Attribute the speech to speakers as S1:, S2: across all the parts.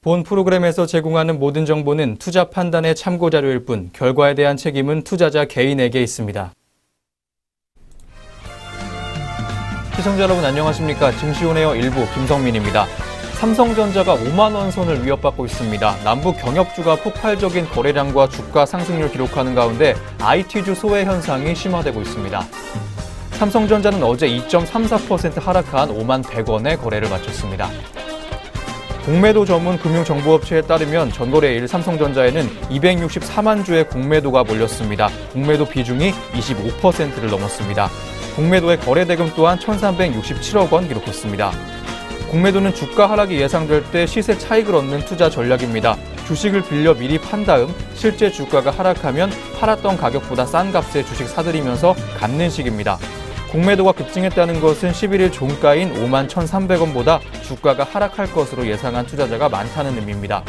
S1: 본 프로그램에서 제공하는 모든 정보는 투자 판단의 참고 자료일 뿐 결과에 대한 책임은 투자자 개인에게 있습니다. 시청자 여러분 안녕하십니까? 증시온에어 1부 김성민입니다. 삼성전자가 5만 원 선을 위협받고 있습니다. 남북 경협주가 폭발적인 거래량과 주가 상승률을 기록하는 가운데 IT주 소외 현상이 심화되고 있습니다. 삼성전자는 어제 2.34% 하락한 5만 100원에 거래를 마쳤습니다. 공매도 전문 금융정보업체에 따르면 전거래일 삼성전자에는 264만 주의 공매도가 몰렸습니다. 공매도 비중이 25%를 넘었습니다. 공매도의 거래대금 또한 1,367억 원 기록했습니다. 공매도는 주가 하락이 예상될 때 시세 차익을 얻는 투자 전략입니다. 주식을 빌려 미리 판 다음 실제 주가가 하락하면 팔았던 가격보다 싼 값에 주식 사들이면서 갚는 식입니다. 공매도가 급증했다는 것은 11일 종가인 5만 1,300원보다 주가가 하락할 것으로 예상한 투자자가 많다는 의미입니다.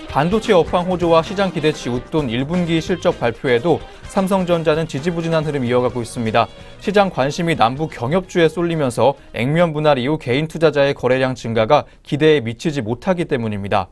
S1: 반도체 업황 호조와 시장 기대치 웃돈 1분기 실적 발표에도 삼성전자는 지지부진한 흐름 이어가고 있습니다. 시장 관심이 남북 경협주에 쏠리면서 액면 분할 이후 개인 투자자의 거래량 증가가 기대에 미치지 못하기 때문입니다.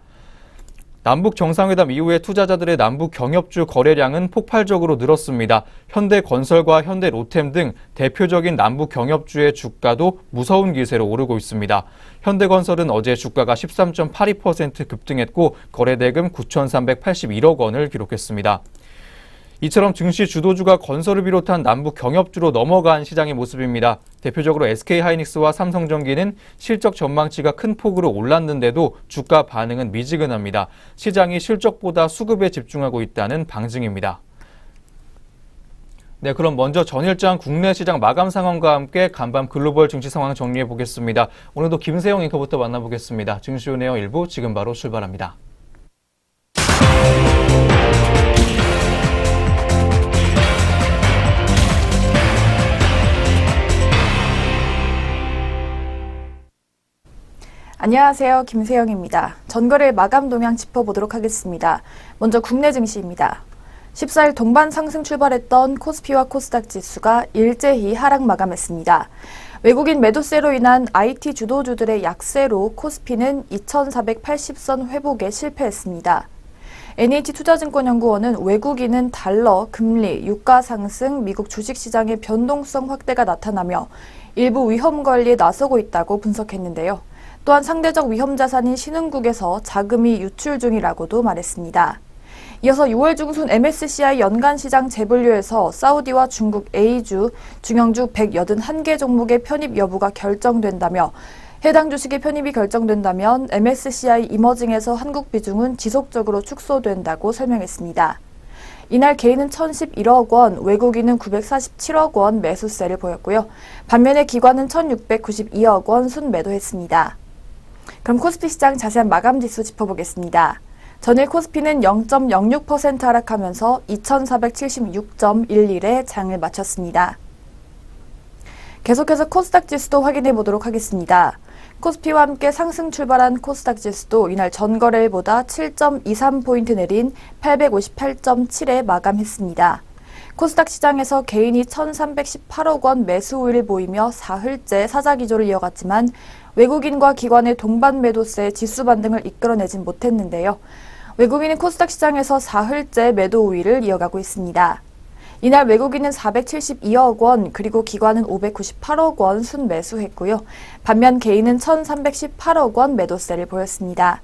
S1: 남북 정상회담 이후에 투자자들의 남북 경협주 거래량은 폭발적으로 늘었습니다. 현대건설과 현대로템 등 대표적인 남북 경협주의 주가도 무서운 기세로 오르고 있습니다. 현대건설은 어제 주가가 13.82% 급등했고 거래대금 9,381억 원을 기록했습니다. 이처럼 증시 주도주가 건설을 비롯한 남북 경협주로 넘어간 시장의 모습입니다. 대표적으로 SK하이닉스와 삼성전기는 실적 전망치가 큰 폭으로 올랐는데도 주가 반응은 미지근합니다. 시장이 실적보다 수급에 집중하고 있다는 방증입니다. 네, 그럼 먼저 전일장 국내 시장 마감 상황과 함께 간밤 글로벌 증시 상황 정리해 보겠습니다. 오늘도 김세영 앵커부터 만나보겠습니다. 증시온에어 1부 지금 바로 출발합니다.
S2: 안녕하세요. 김세영입니다. 전거래 마감 동향 짚어보도록 하겠습니다. 먼저 국내 증시입니다. 14일 동반 상승 출발했던 코스피와 코스닥 지수가 일제히 하락 마감했습니다. 외국인 매도세로 인한 IT 주도주들의 약세로 코스피는 2480선 회복에 실패했습니다. NH투자증권연구원은 외국인은 달러, 금리, 유가 상승, 미국 주식시장의 변동성 확대가 나타나며 일부 위험 관리에 나서고 있다고 분석했는데요. 또한 상대적 위험 자산인 신흥국에서 자금이 유출 중이라고도 말했습니다. 이어서 6월 중순 MSCI 연간 시장 재분류에서 사우디와 중국 A주, 중형주 181개 종목의 편입 여부가 결정된다며 해당 주식의 편입이 결정된다면 MSCI 이머징에서 한국 비중은 지속적으로 축소된다고 설명했습니다. 이날 개인은 1,011억 원, 외국인은 947억 원 매수세를 보였고요. 반면에 기관은 1,692억 원 순매도했습니다. 그럼 코스피 시장 자세한 마감 지수 짚어보겠습니다. 전일 코스피는 0.06% 하락하면서 2,476.11에 장을 마쳤습니다. 계속해서 코스닥 지수도 확인해 보도록 하겠습니다. 코스피와 함께 상승 출발한 코스닥 지수도 이날 전거래일보다 7.23포인트 내린 858.7에 마감했습니다. 코스닥 시장에서 개인이 1,318억 원 매수 우위를 보이며 사흘째 사자 기조를 이어갔지만 외국인과 기관의 동반 매도세 지수 반등을 이끌어내진 못했는데요. 외국인은 코스닥 시장에서 사흘째 매도 우위를 이어가고 있습니다. 이날 외국인은 472억 원, 그리고 기관은 598억 원 순매수했고요. 반면 개인은 1,318억 원 매도세를 보였습니다.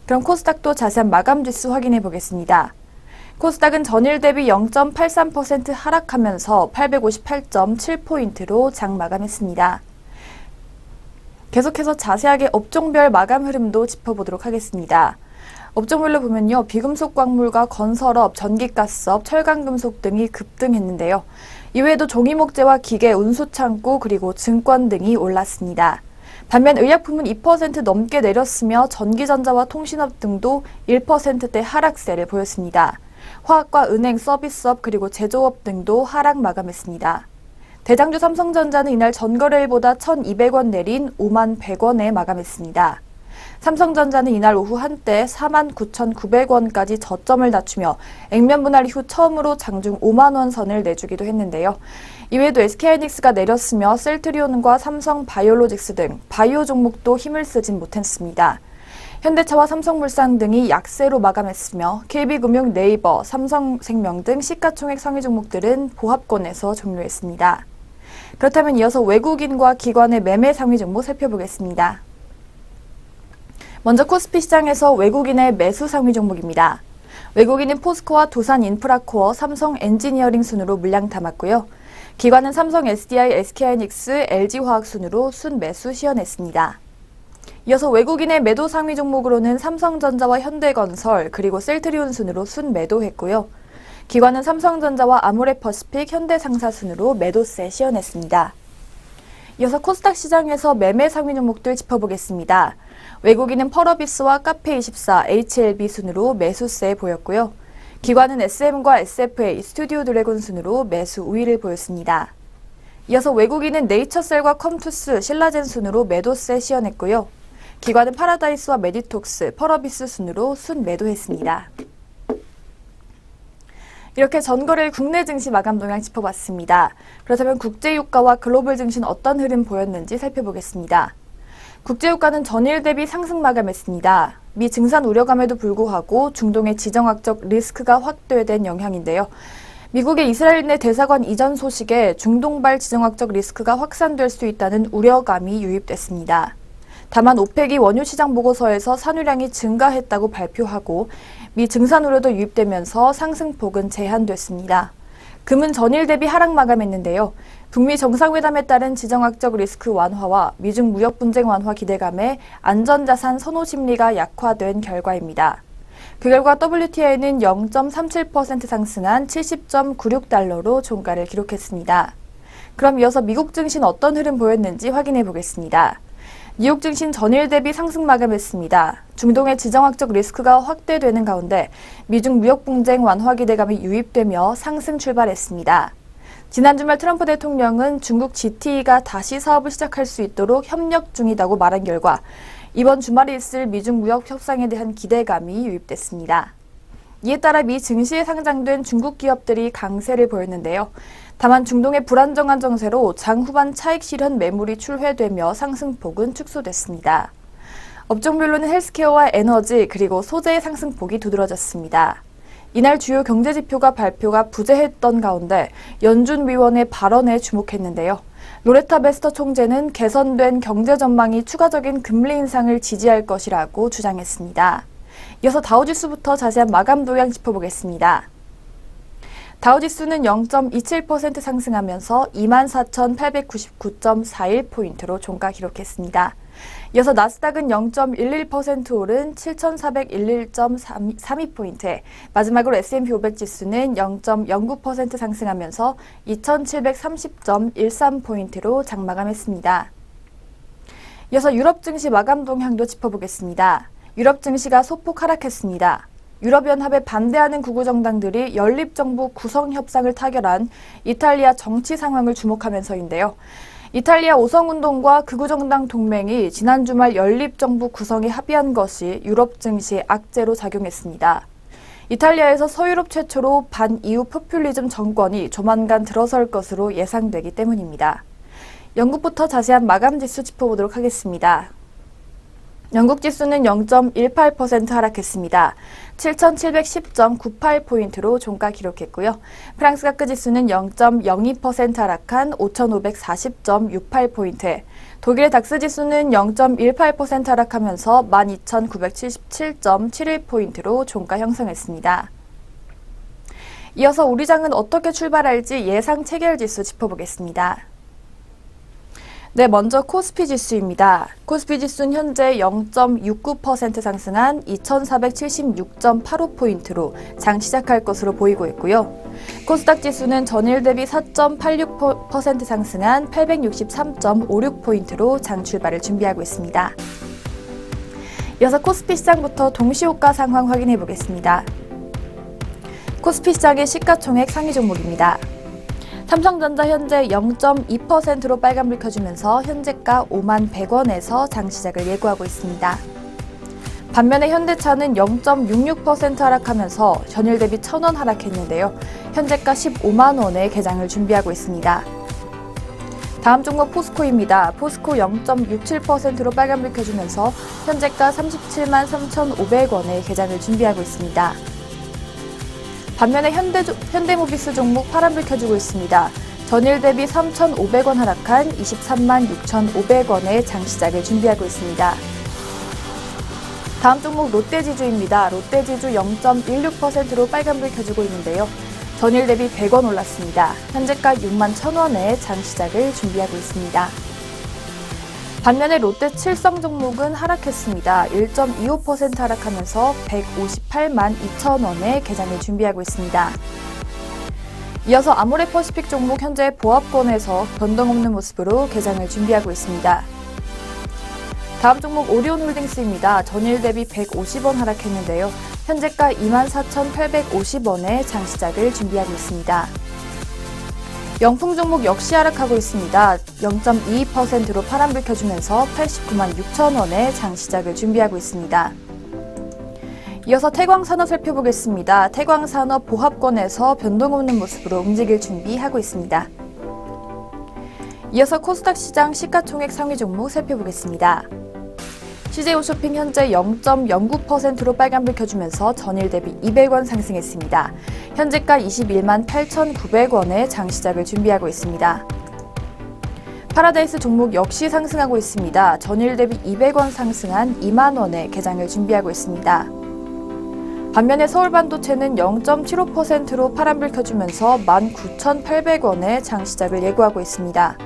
S2: 그럼 코스닥도 자세한 마감 지수 확인해 보겠습니다. 코스닥은 전일 대비 0.83% 하락하면서 858.7포인트로 장 마감했습니다. 계속해서 자세하게 업종별 마감 흐름도 짚어보도록 하겠습니다. 업종별로 보면요. 비금속 광물과 건설업, 전기가스업, 철강금속 등이 급등했는데요. 이외에도 종이목재와 기계, 운수창고, 그리고 증권 등이 올랐습니다. 반면 의약품은 2% 넘게 내렸으며 전기전자와 통신업 등도 1%대 하락세를 보였습니다. 화학과 은행, 서비스업, 그리고 제조업 등도 하락 마감했습니다. 대장주 삼성전자는 이날 전거래일보다 1,200원 내린 5만 100원에 마감했습니다. 삼성전자는 이날 오후 한때 49,900원까지 저점을 낮추며 액면 분할 이후 처음으로 장중 5만 원 선을 내주기도 했는데요. 이외에도 SK하이닉스가 내렸으며 셀트리온과 삼성바이오로직스 등 바이오 종목도 힘을 쓰진 못했습니다. 현대차와 삼성물산 등이 약세로 마감했으며 KB금융, 네이버, 삼성생명 등 시가총액 상위 종목들은 보합권에서 종료했습니다. 그렇다면 이어서 외국인과 기관의 매매 상위 종목 살펴보겠습니다. 먼저 코스피 시장에서 외국인의 매수 상위 종목입니다. 외국인은 포스코와 두산인프라코어, 삼성엔지니어링 순으로 물량 담았고요. 기관은 삼성 SDI, SK하이닉스, LG화학 순으로 순매수 시연했습니다. 이어서 외국인의 매도 상위 종목으로는 삼성전자와 현대건설 그리고 셀트리온 순으로 순매도했고요. 기관은 삼성전자와 아모레퍼시픽, 현대상사 순으로 매도세 시연했습니다. 이어서 코스닥 시장에서 매매 상위 종목들 짚어보겠습니다. 외국인은 펄어비스와 카페24, HLB 순으로 매수세 보였고요. 기관은 SM과 SFA, 스튜디오 드래곤 순으로 매수 우위를 보였습니다. 이어서 외국인은 네이처셀과 컴투스, 신라젠 순으로 매도세 시연했고요. 기관은 파라다이스와 메디톡스, 펄어비스 순으로 순매도했습니다. 이렇게 전거래일 국내 증시 마감 동향 짚어봤습니다. 그렇다면 국제유가와 글로벌 증시는 어떤 흐름 보였는지 살펴보겠습니다. 국제유가는 전일 대비 상승 마감했습니다. 미 증산 우려감에도 불구하고 중동의 지정학적 리스크가 확대된 영향인데요. 미국의 이스라엘 내 대사관 이전 소식에 중동발 지정학적 리스크가 확산될 수 있다는 우려감이 유입됐습니다. 다만 오펙이 원유 시장 보고서에서 산유량이 증가했다고 발표하고 미 증산 우려도 유입되면서 상승폭은 제한됐습니다. 금은 전일 대비 하락 마감했는데요. 북미 정상회담에 따른 지정학적 리스크 완화와 미중 무역 분쟁 완화 기대감에 안전자산 선호 심리가 약화된 결과입니다. 그 결과 WTI는 0.37% 상승한 70.96달러로 종가를 기록했습니다. 그럼 이어서 미국 증시는 어떤 흐름 보였는지 확인해 보겠습니다. 뉴욕 증시는 전일 대비 상승 마감했습니다. 중동의 지정학적 리스크가 확대되는 가운데 미중 무역 분쟁 완화 기대감이 유입되며 상승 출발했습니다. 지난 주말 트럼프 대통령은 중국 GTE가 다시 사업을 시작할 수 있도록 협력 중이라고 말한 결과 이번 주말에 있을 미중 무역 협상에 대한 기대감이 유입됐습니다. 이에 따라 미 증시에 상장된 중국 기업들이 강세를 보였는데요. 다만 중동의 불안정한 정세로 장 후반 차익 실현 매물이 출회되며 상승폭은 축소됐습니다. 업종별로는 헬스케어와 에너지 그리고 소재의 상승폭이 두드러졌습니다. 이날 주요 경제지표가 발표가 부재했던 가운데 연준 위원의 발언에 주목했는데요. 로레타 베스터 총재는 개선된 경제 전망이 추가적인 금리 인상을 지지할 것이라고 주장했습니다. 이어서 다우지수부터 자세한 마감 도량 짚어보겠습니다. 다우지수는 0.27% 상승하면서 24,899.41포인트로 종가 기록했습니다. 이어서 나스닥은 0.11% 오른 7,411.32포인트에 마지막으로 S&P 500 지수는 0.09% 상승하면서 2,730.13포인트로 장마감했습니다. 이어서 유럽 증시 마감 동향도 짚어보겠습니다. 유럽 증시가 소폭 하락했습니다. 유럽연합에 반대하는 구구정당들이 연립정부 구성 협상을 타결한 이탈리아 정치 상황을 주목하면서인데요. 이탈리아 오성운동과 극우정당 동맹이 지난 주말 연립정부 구성에 합의한 것이 유럽 증시에 악재로 작용했습니다. 이탈리아에서 서유럽 최초로 반EU 포퓰리즘 정권이 조만간 들어설 것으로 예상되기 때문입니다. 영국부터 자세한 마감 지수 짚어보도록 하겠습니다. 영국 지수는 0.18% 하락했습니다. 7,710.98포인트로 종가 기록했고요. 프랑스 CAC 지수는 0.02% 하락한 5,540.68포인트, 독일의 닥스 지수는 0.18% 하락하면서 12,977.71포인트로 종가 형성했습니다. 이어서 우리 장은 어떻게 출발할지 예상 체결 지수 짚어보겠습니다. 네, 먼저 코스피 지수입니다. 코스피 지수는 현재 0.69% 상승한 2,476.85포인트로 장 시작할 것으로 보이고 있고요. 코스닥 지수는 전일 대비 4.86% 상승한 863.56포인트로 장 출발을 준비하고 있습니다. 이어서 코스피 시장부터 동시호가 상황 확인해 보겠습니다. 코스피 시장의 시가총액 상위 종목입니다. 삼성전자 현재 0.2%로 빨간불 켜주면서 현재가 51,100원에서 장 시작을 예고하고 있습니다. 반면에 현대차는 0.66% 하락하면서 전일 대비 1,000원 하락했는데요. 현재가 15만 원에 개장을 준비하고 있습니다. 다음 종목 포스코입니다. 포스코 0.67%로 빨간불 켜주면서 현재가 37만 3,500원에 개장을 준비하고 있습니다. 반면에 현대모비스 종목 파란불 켜주고 있습니다. 전일 대비 3,500원 하락한 23만 6,500원에 장 시작을 준비하고 있습니다. 다음 종목 롯데지주입니다. 롯데지주 0.16%로 빨간불 켜주고 있는데요. 전일 대비 100원 올랐습니다. 현재가 6만 1,000원에 장 시작을 준비하고 있습니다. 반면에 롯데 칠성 종목은 하락했습니다. 1.25% 하락하면서 158만 2,000원에 개장을 준비하고 있습니다. 이어서 아모레퍼시픽 종목 현재 보합권에서 변동 없는 모습으로 개장을 준비하고 있습니다. 다음 종목 오리온홀딩스입니다. 전일 대비 150원 하락했는데요. 현재가 24,850원에 장 시작을 준비하고 있습니다. 영풍 종목 역시 하락하고 있습니다. 0.22%로 파란불 켜주면서 89만 6천원에 장 시작을 준비하고 있습니다. 이어서 태광산업 살펴보겠습니다. 태광산업 보합권에서 변동 없는 모습으로 움직일 준비하고 있습니다. 이어서 코스닥 시장 시가총액 상위 종목 살펴보겠습니다. CJ 홈쇼핑 현재 0.09%로 빨간불 켜주면서 전일 대비 200원 상승했습니다. 현재가 21만 8,900원에 장 시작을 준비하고 있습니다. 파라다이스 종목 역시 상승하고 있습니다. 전일 대비 200원 상승한 2만 원에 개장을 준비하고 있습니다. 반면에 서울반도체는 0.75%로 파란불 켜주면서 19,800원에 장 시작을 예고하고 있습니다.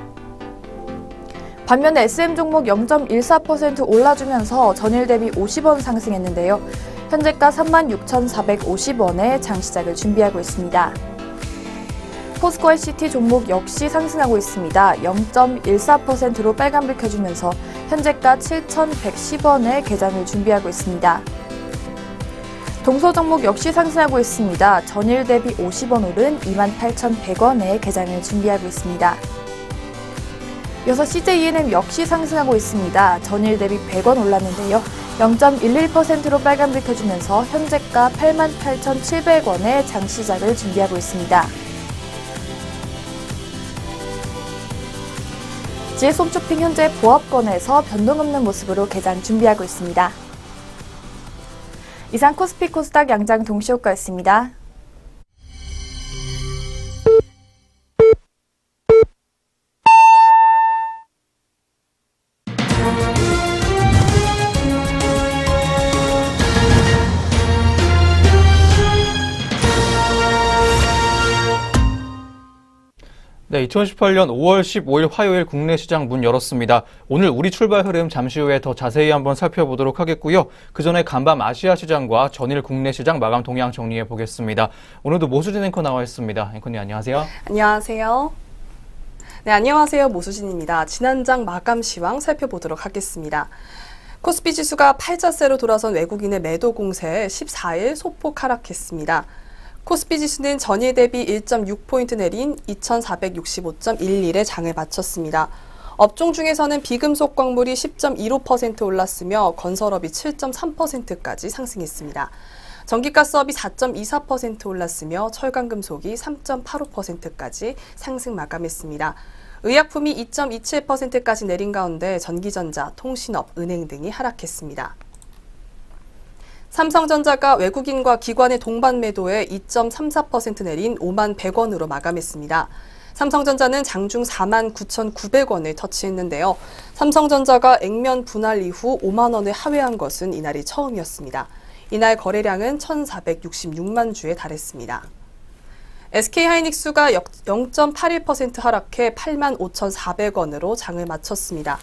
S2: 반면에 SM 종목 0.14% 올라주면서 전일 대비 50원 상승했는데요. 현재가 36,450원에 장 시작을 준비하고 있습니다. 포스코 ICT 종목 역시 상승하고 있습니다. 0.14%로 빨간불 켜주면서 현재가 7,110원에 개장을 준비하고 있습니다. 동서 종목 역시 상승하고 있습니다. 전일 대비 50원 오른 28,100원에 개장을 준비하고 있습니다. 이어서 CJ ENM 역시 상승하고 있습니다. 전일 대비 100원 올랐는데요. 0.11%로 빨간불 켜주면서 현재가 88,700원에 장 시작을 준비하고 있습니다. GS 홈쇼핑 현재 보합권에서 변동 없는 모습으로 개장 준비하고 있습니다. 이상 코스피 코스닥 양장 동시효과였습니다.
S1: 네, 2018년 5월 15일 화요일 국내 시장 문 열었습니다. 오늘 우리 출발 흐름 잠시 후에 더 자세히 한번 살펴보도록 하겠고요. 그 전에 간밤 아시아 시장과 전일 국내 시장 마감 동향 정리해 보겠습니다. 오늘도 모수진 앵커 나와 있습니다. 앵커님 안녕하세요.
S3: 안녕하세요. 네, 안녕하세요. 모수진입니다. 지난장 마감 시황 살펴보도록 하겠습니다. 코스피 지수가 팔자세로 돌아선 외국인의 매도 공세에 14일 소폭 하락했습니다. 코스피 지수는 전일 대비 1.6포인트 내린 2465.11에 장을 마쳤습니다. 업종 중에서는 비금속 광물이 10.15% 올랐으며 건설업이 7.3%까지 상승했습니다. 전기가스업이 4.24% 올랐으며 철강금속이 3.85%까지 상승 마감했습니다. 의약품이 2.27%까지 내린 가운데 전기전자, 통신업, 은행 등이 하락했습니다. 삼성전자가 외국인과 기관의 동반 매도에 2.34% 내린 5만 100원으로 마감했습니다. 삼성전자는 장중 4만 9,900원을 터치했는데요. 삼성전자가 액면 분할 이후 5만 원을 하회한 것은 이날이 처음이었습니다. 이날 거래량은 1,466만 주에 달했습니다. SK하이닉스가 0.81% 하락해 8만 5,400원으로 장을 마쳤습니다.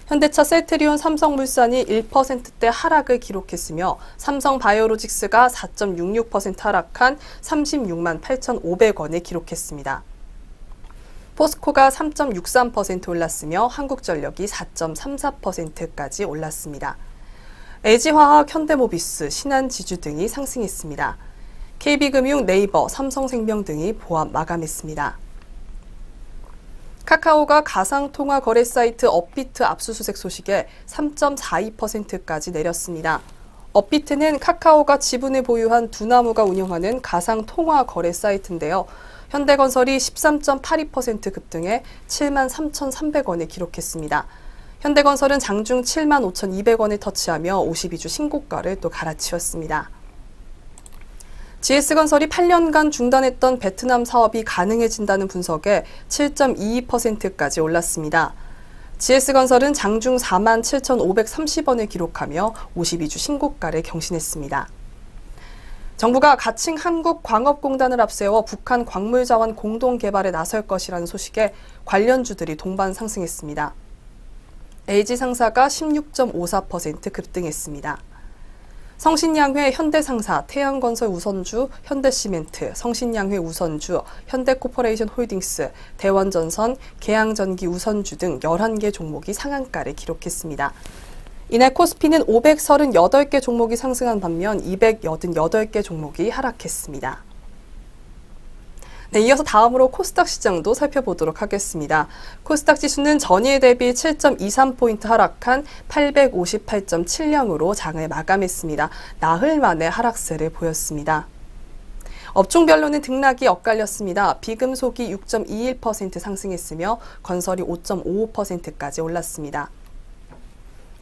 S3: 현대차, 셀트리온, 삼성물산이 1%대 하락을 기록했으며 삼성바이오로직스가 4.66% 하락한 36만 8,500원을 기록했습니다. 포스코가 3.63% 올랐으며 한국전력이 4.34%까지 올랐습니다. LG화학, 현대모비스, 신한지주 등이 상승했습니다. KB금융, 네이버, 삼성생명 등이 보합 마감했습니다. 카카오가 가상통화 거래 사이트 업비트 압수수색 소식에 3.42%까지 내렸습니다. 업비트는 카카오가 지분을 보유한 두나무가 운영하는 가상 통화 거래 사이트인데요. 현대건설이 13.82% 급등해 73,300원을 기록했습니다. 현대건설은 장중 75,200원을 터치하며 52주 신고가를 또 갈아치웠습니다. GS건설이 8년간 중단했던 베트남 사업이 가능해진다는 분석에 7.22%까지 올랐습니다. GS건설은 장중 47,530원을 기록하며 52주 신고가를 경신했습니다. 정부가 가칭 한국광업공단을 앞세워 북한 광물자원 공동개발에 나설 것이라는 소식에 관련주들이 동반 상승했습니다. LG상사가 16.54% 급등했습니다. 성신양회 현대상사, 태양건설 우선주, 현대시멘트, 성신양회 우선주, 현대코퍼레이션 홀딩스, 대원전선, 계양전기 우선주 등 11개 종목이 상한가를 기록했습니다. 이날 코스피는 538개 종목이 상승한 반면 288개 종목이 하락했습니다. 네, 이어서 다음으로 코스닥 시장도 살펴보도록 하겠습니다. 코스닥 지수는 전일 대비 7.23포인트 하락한 858.70으로 장을 마감했습니다. 나흘 만에 하락세를 보였습니다. 업종별로는 등락이 엇갈렸습니다. 비금속이 6.21% 상승했으며 건설이 5.55%까지 올랐습니다.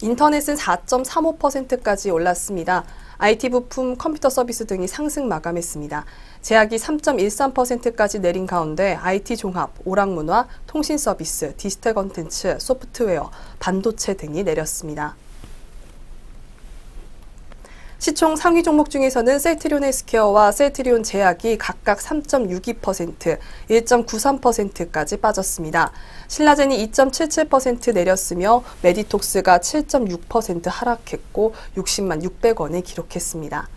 S3: 인터넷은 4.35%까지 올랐습니다. IT 부품, 컴퓨터 서비스 등이 상승 마감했습니다. 제약이 3.13%까지 내린 가운데 IT 종합, 오락문화, 통신 서비스, 디지털 콘텐츠, 소프트웨어, 반도체 등이 내렸습니다. 시총 상위 종목 중에서는 셀트리온 헬스케어와 셀트리온 제약이 각각 3.62%, 1.93%까지 빠졌습니다. 신라젠이 2.77% 내렸으며 메디톡스가 7.6% 하락했고 60만 600원을 기록했습니다.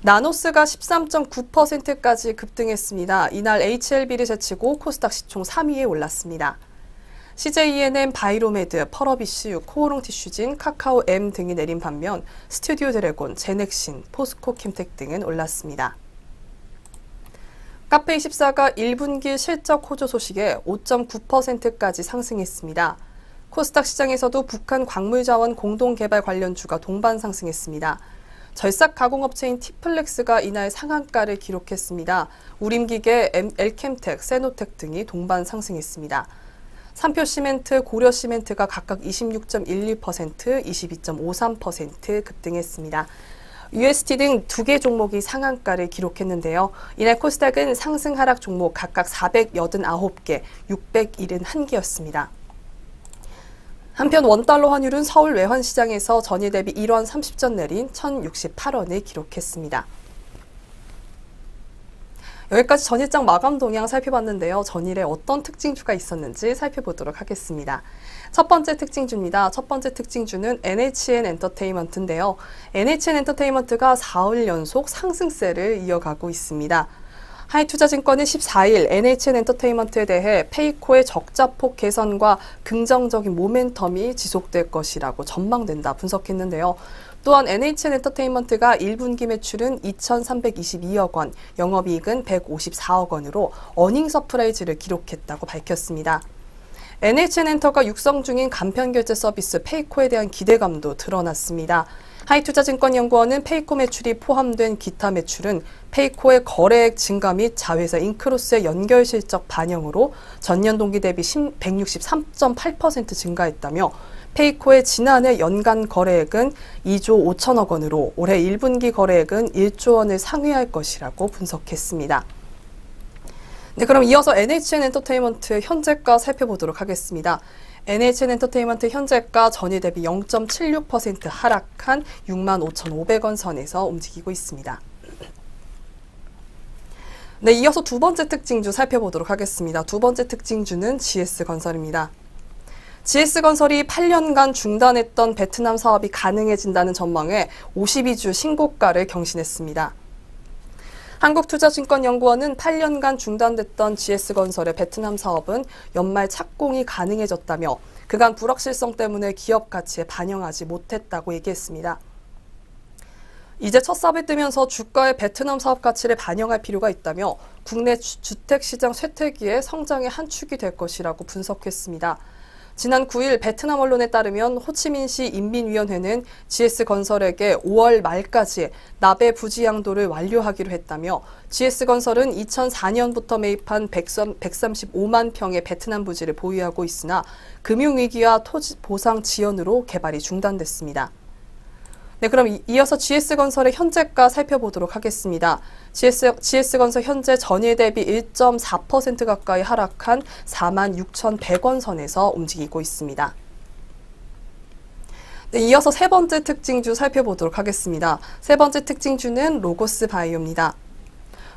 S3: 나노스가 13.9%까지 급등했습니다. 이날 HLB를 제치고 코스닥 시총 3위에 올랐습니다. CJENM, 바이로메드, 펄어비슈, 코오롱 티슈진, 카카오M 등이 내린 반면 스튜디오 드래곤, 제넥신, 포스코 킴텍 등은 올랐습니다. 카페24가 1분기 실적 호조 소식에 5.9%까지 상승했습니다. 코스닥 시장에서도 북한 광물자원 공동개발 관련주가 동반 상승했습니다. 절삭 가공업체인 티플렉스가 이날 상한가를 기록했습니다. 우림기계, 엘캠텍, 세노텍 등이 동반 상승했습니다. 삼표시멘트, 고려시멘트가 각각 26.11%, 22.53% 급등했습니다. UST 등 2개 종목이 상한가를 기록했는데요. 이날 코스닥은 상승 하락 종목 각각 489개, 671개였습니다. 한편 원달러 환율은 서울 외환시장에서 전일 대비 1원 30전 내린 1,068원을 기록했습니다. 여기까지 전일장 마감 동향 살펴봤는데요. 전일에 어떤 특징주가 있었는지 살펴보도록 하겠습니다. 첫 번째 특징주입니다. 첫 번째 특징주는 NHN 엔터테인먼트인데요. NHN 엔터테인먼트가 4일 연속 상승세를 이어가고 있습니다. 하이투자증권은 14일 NHN 엔터테인먼트에 대해 페이코의 적자폭 개선과 긍정적인 모멘텀이 지속될 것이라고 전망된다 분석했는데요. 또한 NHN 엔터테인먼트가 1분기 매출은 2,322억 원, 영업이익은 154억 원으로 어닝 서프라이즈를 기록했다고 밝혔습니다. NHN 엔터가 육성 중인 간편결제 서비스 페이코에 대한 기대감도 드러났습니다. 하이투자증권연구원은 페이코 매출이 포함된 기타 매출은 페이코의 거래액 증가 및 자회사 잉크로스의 연결 실적 반영으로 전년 동기 대비 163.8% 증가했다며 페이코의 지난해 연간 거래액은 2조 5천억 원으로 올해 1분기 거래액은 1조 원을 상회할 것이라고 분석했습니다. 네, 그럼 이어서 NHN 엔터테인먼트 현재가 살펴보도록 하겠습니다. NHN 엔터테인먼트 현재가 전일 대비 0.76% 하락한 65,500원 선에서 움직이고 있습니다. 네, 이어서 두 번째 특징주 살펴보도록 하겠습니다. 두 번째 특징주는 GS건설입니다. GS건설이 8년간 중단했던 베트남 사업이 가능해진다는 전망에 52주 신고가를 경신했습니다. 한국투자증권연구원은 8년간 중단됐던 GS건설의 베트남 사업은 연말 착공이 가능해졌다며 그간 불확실성 때문에 기업 가치에 반영하지 못했다고 얘기했습니다. 이제 첫 삽을 뜨면서 주가의 베트남 사업 가치를 반영할 필요가 있다며 국내 주택시장 쇠퇴기의 성장의 한 축이 될 것이라고 분석했습니다. 지난 9일 베트남 언론에 따르면 호치민시 인민위원회는 GS건설에게 5월 말까지 납의 부지 양도를 완료하기로 했다며 GS건설은 2004년부터 매입한 135만 평의 베트남 부지를 보유하고 있으나 금융위기와 토지 보상 지연으로 개발이 중단됐습니다. 네, 그럼 이어서 GS건설의 현재가 살펴보도록 하겠습니다. GS건설 현재 전일 대비 1.4% 가까이 하락한 46,100원 선에서 움직이고 있습니다. 네, 이어서 세 번째 특징주 살펴보도록 하겠습니다. 세 번째 특징주는 로고스바이오입니다.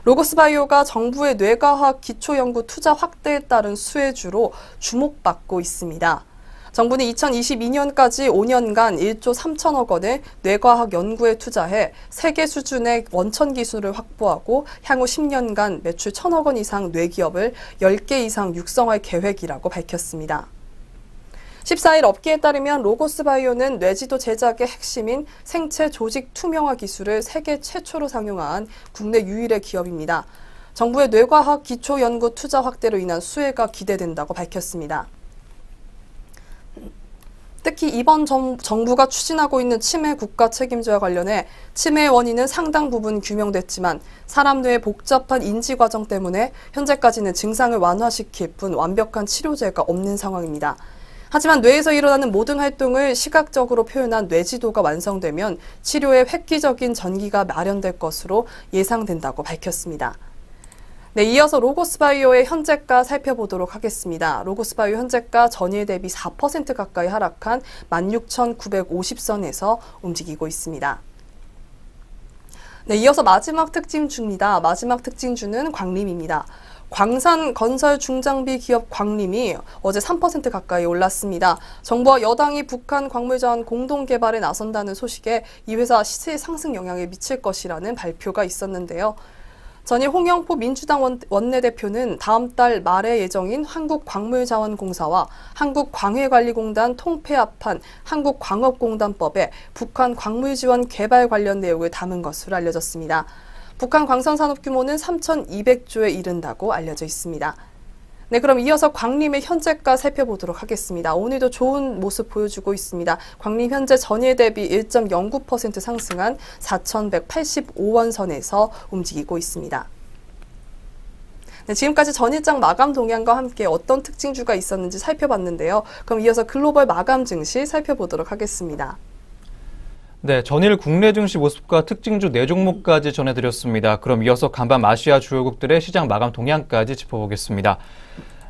S3: 로고스바이오가 정부의 뇌과학 기초연구 투자 확대에 따른 수혜주로 주목받고 있습니다. 정부는 2022년까지 5년간 1조 3천억 원을 뇌과학 연구에 투자해 세계 수준의 원천 기술을 확보하고 향후 10년간 매출 1천억 원 이상 뇌기업을 10개 이상 육성할 계획이라고 밝혔습니다. 14일 업계에 따르면 로고스바이오는 뇌지도 제작의 핵심인 생체 조직 투명화 기술을 세계 최초로 상용한 국내 유일의 기업입니다. 정부의 뇌과학 기초연구 투자 확대로 인한 수혜가 기대된다고 밝혔습니다. 특히 이번 정부가 추진하고 있는 치매 국가 책임제와 관련해 치매의 원인은 상당 부분 규명됐지만 사람 뇌의 복잡한 인지 과정 때문에 현재까지는 증상을 완화시킬 뿐 완벽한 치료제가 없는 상황입니다. 하지만 뇌에서 일어나는 모든 활동을 시각적으로 표현한 뇌지도가 완성되면 치료에 획기적인 전기가 마련될 것으로 예상된다고 밝혔습니다. 네, 이어서 로고스바이오의 현재가 살펴보도록 하겠습니다. 로고스바이오 현재가 전일 대비 4% 가까이 하락한 16,950선에서 움직이고 있습니다. 네, 이어서 마지막 특징주입니다. 마지막 특징주는 광림입니다. 광산 건설 중장비 기업 광림이 어제 3% 가까이 올랐습니다. 정부와 여당이 북한 광물자원 공동 개발에 나선다는 소식에 이 회사 시세 상승 영향을 미칠 것이라는 발표가 있었는데요. 전일 홍영표 민주당 원내대표는 다음 달 말에 예정인 한국광물자원공사와 한국광해관리공단 통폐합한 한국광업공단법에 북한 광물지원 개발 관련 내용을 담은 것으로 알려졌습니다. 북한 광선산업 규모는 3,200조에 이른다고 알려져 있습니다. 네, 그럼 이어서 광림의 현재가 살펴보도록 하겠습니다. 오늘도 좋은 모습 보여주고 있습니다. 광림 현재 전일 대비 1.09% 상승한 4,185원 선에서 움직이고 있습니다. 네, 지금까지 전일장 마감 동향과 함께 어떤 특징주가 있었는지 살펴봤는데요. 그럼 이어서 글로벌 마감 증시 살펴보도록 하겠습니다.
S1: 네, 전일 국내 증시 모습과 특징주 4종목까지 전해드렸습니다. 그럼 이어서 간밤 아시아 주요국들의 시장 마감 동향까지 짚어보겠습니다.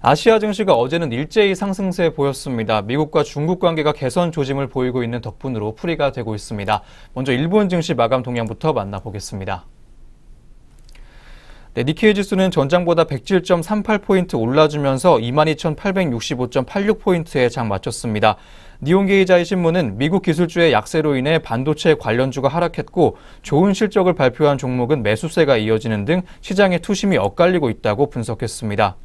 S1: 아시아 증시가 어제는 일제히 상승세 보였습니다. 미국과 중국 관계가 개선 조짐을 보이고 있는 덕분으로 풀이가 되고 있습니다. 먼저 일본 증시 마감 동향부터 만나보겠습니다. 네, 니케이 지수는 전장보다 107.38포인트 올라주면서 22,865.86포인트에 장 마쳤습니다. 니혼게이자이 신문은 미국 기술주의 약세로 인해 반도체 관련주가 하락했고 좋은 실적을 발표한 종목은 매수세가 이어지는 등 시장의 투심이 엇갈리고 있다고 분석했습니다.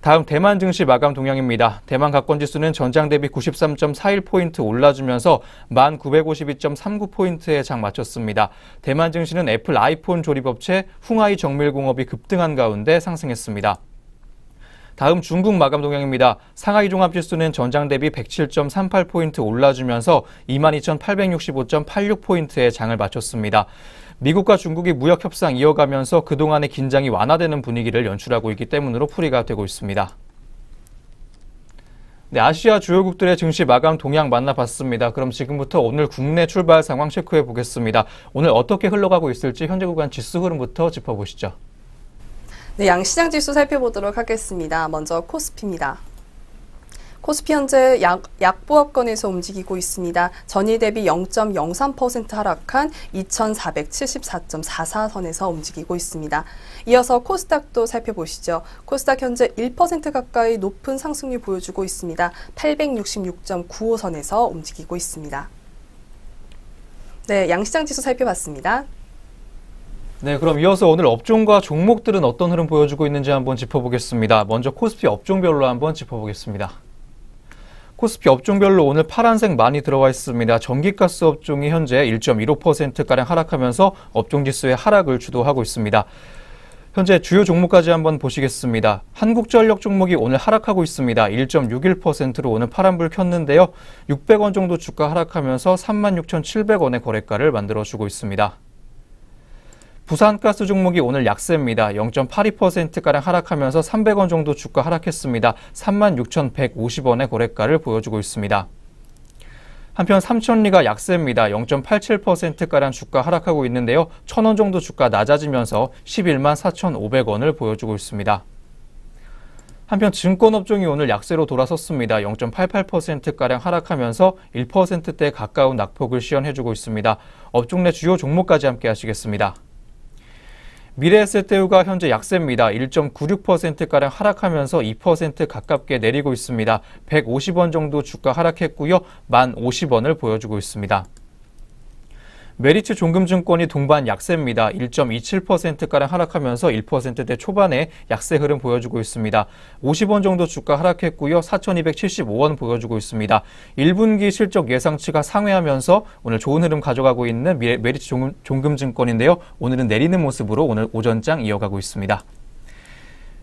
S1: 다음 대만 증시 마감 동향입니다. 대만 가권지수는 전장 대비 93.41포인트 올라주면서 1952.39포인트에 장 마쳤습니다. 대만 증시는 애플 아이폰 조립업체 흥하이 정밀공업이 급등한 가운데 상승했습니다. 다음 중국 마감 동향입니다. 상하이 종합지수는 전장 대비 107.38포인트 올라주면서 22,865.86포인트에 장을 마쳤습니다. 미국과 중국이 무역 협상 이어가면서 그동안의 긴장이 완화되는 분위기를 연출하고 있기 때문으로 풀이가 되고 있습니다. 네, 아시아 주요국들의 증시 마감 동향 만나봤습니다. 그럼 지금부터 오늘 국내 출발 상황 체크해 보겠습니다. 오늘 어떻게 흘러가고 있을지 현재 구간 지수 흐름부터 짚어보시죠.
S3: 네, 양시장 지수 살펴보도록 하겠습니다. 먼저 코스피입니다. 코스피 현재 약보합권에서 움직이고 있습니다. 전일 대비 0.03% 하락한 2,474.44선에서 움직이고 있습니다. 이어서 코스닥도 살펴보시죠. 코스닥 현재 1% 가까이 높은 상승률 보여주고 있습니다. 866.95선에서 움직이고 있습니다. 네, 양시장 지수 살펴봤습니다.
S1: 네, 그럼 이어서 오늘 업종과 종목들은 어떤 흐름 보여주고 있는지 한번 짚어보겠습니다. 먼저 코스피 업종별로 한번 짚어보겠습니다. 코스피 업종별로 오늘 파란색 많이 들어와 있습니다. 전기가스 업종이 현재 1.15%가량 하락하면서 업종지수의 하락을 주도하고 있습니다. 현재 주요 종목까지 한번 보시겠습니다. 한국전력 종목이 오늘 하락하고 있습니다. 1.61%로 오늘 파란불 켰는데요. 600원 정도 주가 하락하면서 36,700원의 거래가를 만들어주고 있습니다. 부산가스 종목이 오늘 약세입니다. 0.82%가량 하락하면서 300원 정도 주가 하락했습니다. 36,150원의 거래가를 보여주고 있습니다. 한편 삼천리가 약세입니다. 0.87%가량 주가 하락하고 있는데요. 1,000원 정도 주가 낮아지면서 11만 4,500원을 보여주고 있습니다. 한편 증권업종이 오늘 약세로 돌아섰습니다. 0.88%가량 하락하면서 1%대 가까운 낙폭을 시현해주고 있습니다. 업종 내 주요 종목까지 함께 하시겠습니다. 미래에셋대우가 현재 약세입니다. 1.96%가량 하락하면서 2% 가깝게 내리고 있습니다. 150원 정도 주가 하락했고요. 1050원을 보여주고 있습니다. 메리츠 종금증권이 동반 약세입니다. 1.27%가량 하락하면서 1%대 초반에 약세 흐름 보여주고 있습니다. 50원 정도 주가 하락했고요. 4,275원 보여주고 있습니다. 1분기 실적 예상치가 상회하면서 오늘 좋은 흐름 가져가고 있는 메리츠 종금증권인데요. 오늘은 내리는 모습으로 오늘 오전장 이어가고 있습니다.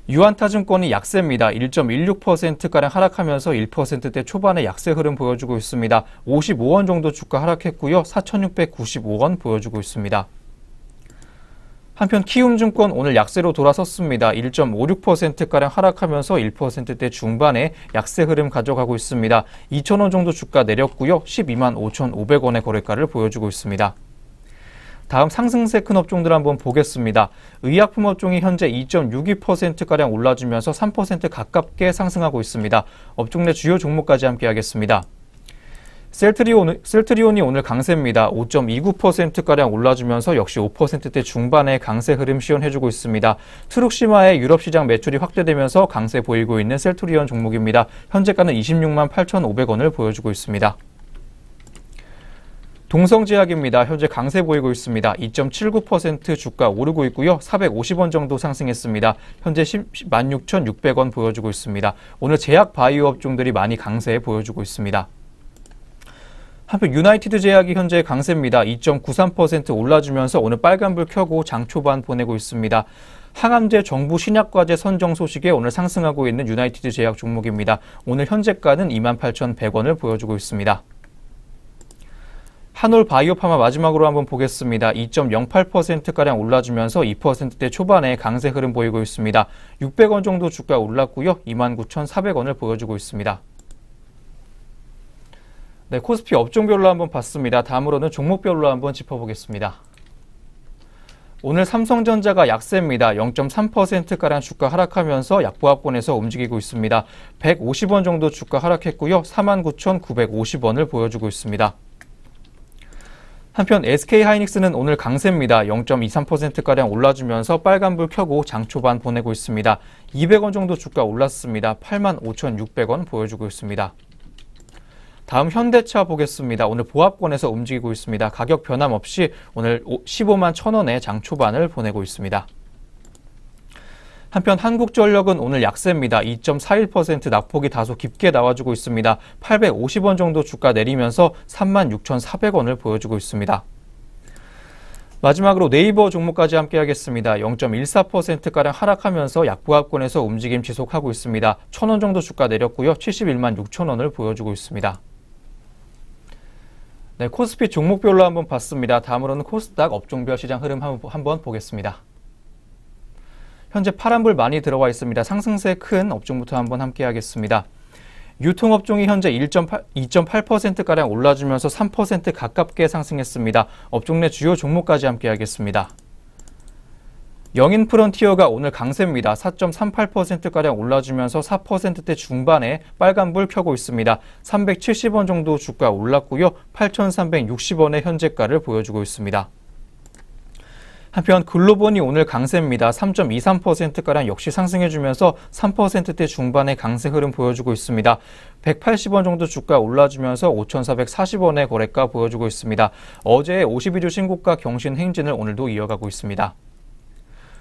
S1: 유안타증권이 약세입니다. 1.16%가량 하락하면서 1%대 초반의 약세 흐름 보여주고 있습니다. 55원 정도 주가 하락했고요. 4,695원 보여주고 있습니다. 한편 키움증권 오늘 약세로 돌아섰습니다. 1.56%가량 하락하면서 1%대 중반의 약세 흐름 가져가고 있습니다. 2,000원 정도 주가 내렸고요. 12만 5,500원의 거래가를 보여주고 있습니다. 다음 상승세 큰 업종들 한번 보겠습니다. 의약품 업종이 현재 2.62%가량 올라주면서 3% 가깝게 상승하고 있습니다. 업종 내 주요 종목까지 함께 하겠습니다. 셀트리온이 오늘 강세입니다. 5.29%가량 올라주면서 역시 5%대 중반의 강세 흐름 시현해주고 있습니다. 트룩시마의 유럽 시장 매출이 확대되면서 강세 보이고 있는 셀트리온 종목입니다. 현재가는 26만 8,500원을 보여주고 있습니다. 동성제약입니다. 현재 강세 보이고 있습니다. 2.79% 주가 오르고 있고요. 450원 정도 상승했습니다. 현재 16,600원 보여주고 있습니다. 오늘 제약 바이오 업종들이 많이 강세 보여주고 있습니다. 한편 유나이티드 제약이 현재 강세입니다. 2.93% 올라주면서 오늘 빨간불 켜고 장 초반 보내고 있습니다. 항암제 정부 신약과제 선정 소식에 오늘 상승하고 있는 유나이티드 제약 종목입니다. 오늘 현재가는 28,100원을 보여주고 있습니다. 한올 바이오파마 마지막으로 한번 보겠습니다. 2.08%가량 올라주면서 2%대 초반에 강세 흐름 보이고 있습니다. 600원 정도 주가 올랐고요. 29,400원을 보여주고 있습니다. 네, 코스피 업종별로 한번 봤습니다. 다음으로는 종목별로 한번 짚어보겠습니다. 오늘 삼성전자가 약세입니다. 0.3%가량 주가 하락하면서 약보합권에서 움직이고 있습니다. 150원 정도 주가 하락했고요. 49,950원을 보여주고 있습니다. 한편 SK하이닉스는 오늘 강세입니다. 0.23%가량 올라주면서 빨간불 켜고 장 초반 보내고 있습니다. 200원 정도 주가 올랐습니다. 85,600원 보여주고 있습니다. 다음 현대차 보겠습니다. 오늘 보합권에서 움직이고 있습니다. 가격 변함없이 오늘 15만 1,000원의 장 초반을 보내고 있습니다. 한편 한국전력은 오늘 약세입니다. 2.41% 낙폭이 다소 깊게 나와주고 있습니다. 850원 정도 주가 내리면서 36,400원을 보여주고 있습니다. 마지막으로 네이버 종목까지 함께 하겠습니다. 0.14%가량 하락하면서 약보합권에서 움직임 지속하고 있습니다. 1,000원 정도 주가 내렸고요. 71만 6천원을 보여주고 있습니다. 네, 코스피 종목별로 한번 봤습니다. 다음으로는 코스닥 업종별 시장 흐름 한번 보겠습니다. 현재 파란불 많이 들어와 있습니다. 상승세 큰 업종부터 한번 함께 하겠습니다. 유통업종이 현재 2.8%가량 올라주면서 3% 가깝게 상승했습니다. 업종 내 주요 종목까지 함께 하겠습니다. 영인프론티어가 오늘 강세입니다. 4.38%가량 올라주면서 4%대 중반에 빨간불 켜고 있습니다. 370원 정도 주가 올랐고요. 8,360원의 현재가를 보여주고 있습니다. 한편 글로본이 오늘 강세입니다. 3.23%가량 역시 상승해주면서 3%대 중반의 강세 흐름 보여주고 있습니다. 180원 정도 주가 올라주면서 5,440원의 거래가 보여주고 있습니다. 어제의 52주 신고가 경신 행진을 오늘도 이어가고 있습니다.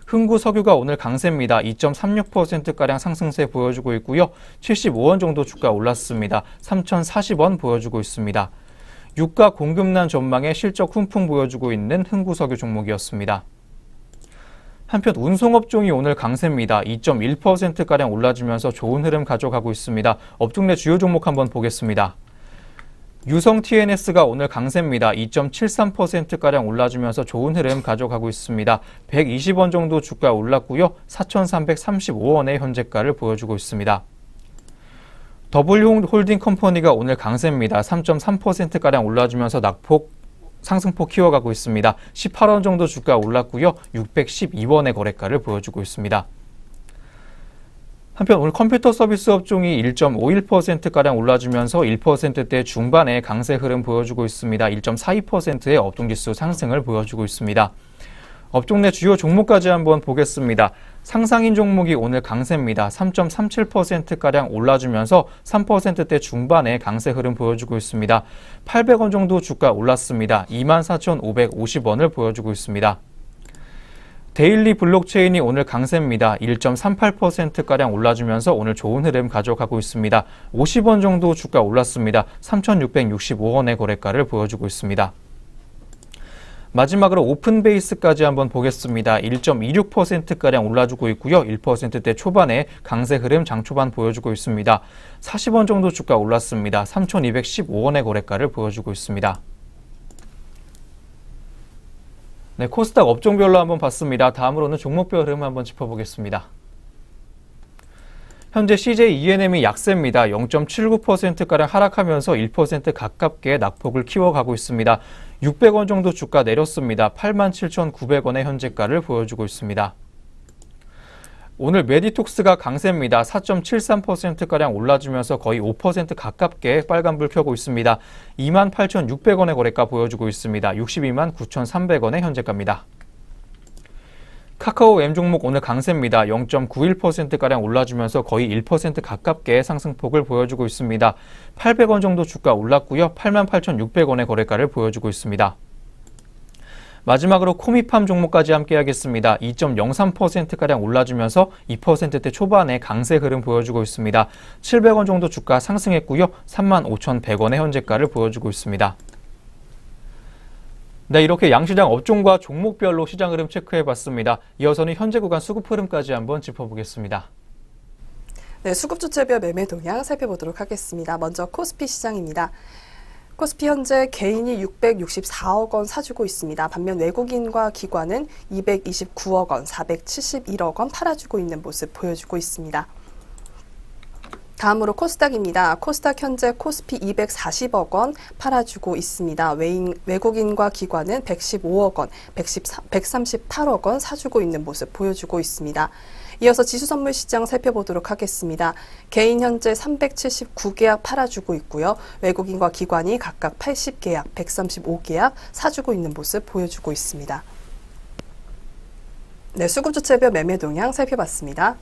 S1: 흥구석유가 오늘 강세입니다. 2.36%가량 상승세 보여주고 있고요. 75원 정도 주가 올랐습니다. 3,040원 보여주고 있습니다. 유가 공급난 전망에 실적 훈풍 보여주고 있는 흥구석유 종목이었습니다. 한편 운송업종이 오늘 강세입니다. 2.1%가량 올라주면서 좋은 흐름 가져가고 있습니다. 업종 내 주요 종목 한번 보겠습니다. 유성 TNS가 오늘 강세입니다. 2.73%가량 올라주면서 좋은 흐름 가져가고 있습니다. 120원 정도 주가 올랐고요. 4,335원의 현재가를 보여주고 있습니다. W홀딩 컴퍼니가 오늘 강세입니다. 3.3%가량 올라주면서 상승폭 키워가고 있습니다. 18원 정도 주가 올랐고요. 612원의 거래가를 보여주고 있습니다. 한편 오늘 컴퓨터 서비스 업종이 1.51%가량 올라주면서 1%대 중반의 강세 흐름 보여주고 있습니다. 1.42%의 업종지수 상승을 보여주고 있습니다. 업종 내 주요 종목까지 한번 보겠습니다. 상상인 종목이 오늘 강세입니다. 3.37%가량 올라주면서 3%대 중반의 강세 흐름 보여주고 있습니다. 800원 정도 주가 올랐습니다. 24,550원을 보여주고 있습니다. 데일리 블록체인이 오늘 강세입니다. 1.38%가량 올라주면서 오늘 좋은 흐름 가져가고 있습니다. 50원 정도 주가 올랐습니다. 3,665원의 거래가를 보여주고 있습니다. 마지막으로 오픈베이스까지 한번 보겠습니다. 1.26%가량 올라주고 있고요. 1%대 초반의 강세 흐름 장초반 보여주고 있습니다. 40원 정도 주가 올랐습니다. 3,215원의 거래가를 보여주고 있습니다. 네, 코스닥 업종별로 한번 봤습니다. 다음으로는 종목별 흐름 한번 짚어보겠습니다. 현재 CJ ENM이 약세입니다. 0.79%가량 하락하면서 1% 가깝게 낙폭을 키워가고 있습니다. 600원 정도 주가 내렸습니다. 87,900원의 현재가를 보여주고 있습니다. 오늘 메디톡스가 강세입니다. 4.73%가량 올라주면서 거의 5% 가깝게 빨간불 켜고 있습니다. 28,600원의 거래가 보여주고 있습니다. 629,300원의 현재가입니다. 카카오 M 종목 오늘 강세입니다. 0.91%가량 올라주면서 거의 1% 가깝게 상승폭을 보여주고 있습니다. 800원 정도 주가 올랐고요. 88,600원의 거래가를 보여주고 있습니다. 마지막으로 코미팜 종목까지 함께 하겠습니다. 2.03%가량 올라주면서 2%대 초반의 강세 흐름 보여주고 있습니다. 700원 정도 주가 상승했고요. 35,100원의 현재가를 보여주고 있습니다. 네, 이렇게 양시장 업종과 종목별로 시장 흐름 체크해봤습니다. 이어서는 현재 구간 수급 흐름까지 한번 짚어보겠습니다.
S3: 네, 수급 주체별 매매 동향 살펴보도록 하겠습니다. 먼저 코스피 시장입니다. 코스피 현재 개인이 664억 원 사주고 있습니다. 반면 외국인과 기관은 229억 원, 471억 원 팔아주고 있는 모습 보여주고 있습니다. 다음으로 코스닥입니다. 코스닥 현재 코스피 240억 원 팔아주고 있습니다. 외국인과 기관은 115억 원, 138억 원 사주고 있는 모습 보여주고 있습니다. 이어서 지수선물 시장 살펴보도록 하겠습니다. 개인 현재 379계약 팔아주고 있고요. 외국인과 기관이 각각 80계약, 135계약 사주고 있는 모습 보여주고 있습니다. 네, 수급주체별 매매 동향 살펴봤습니다.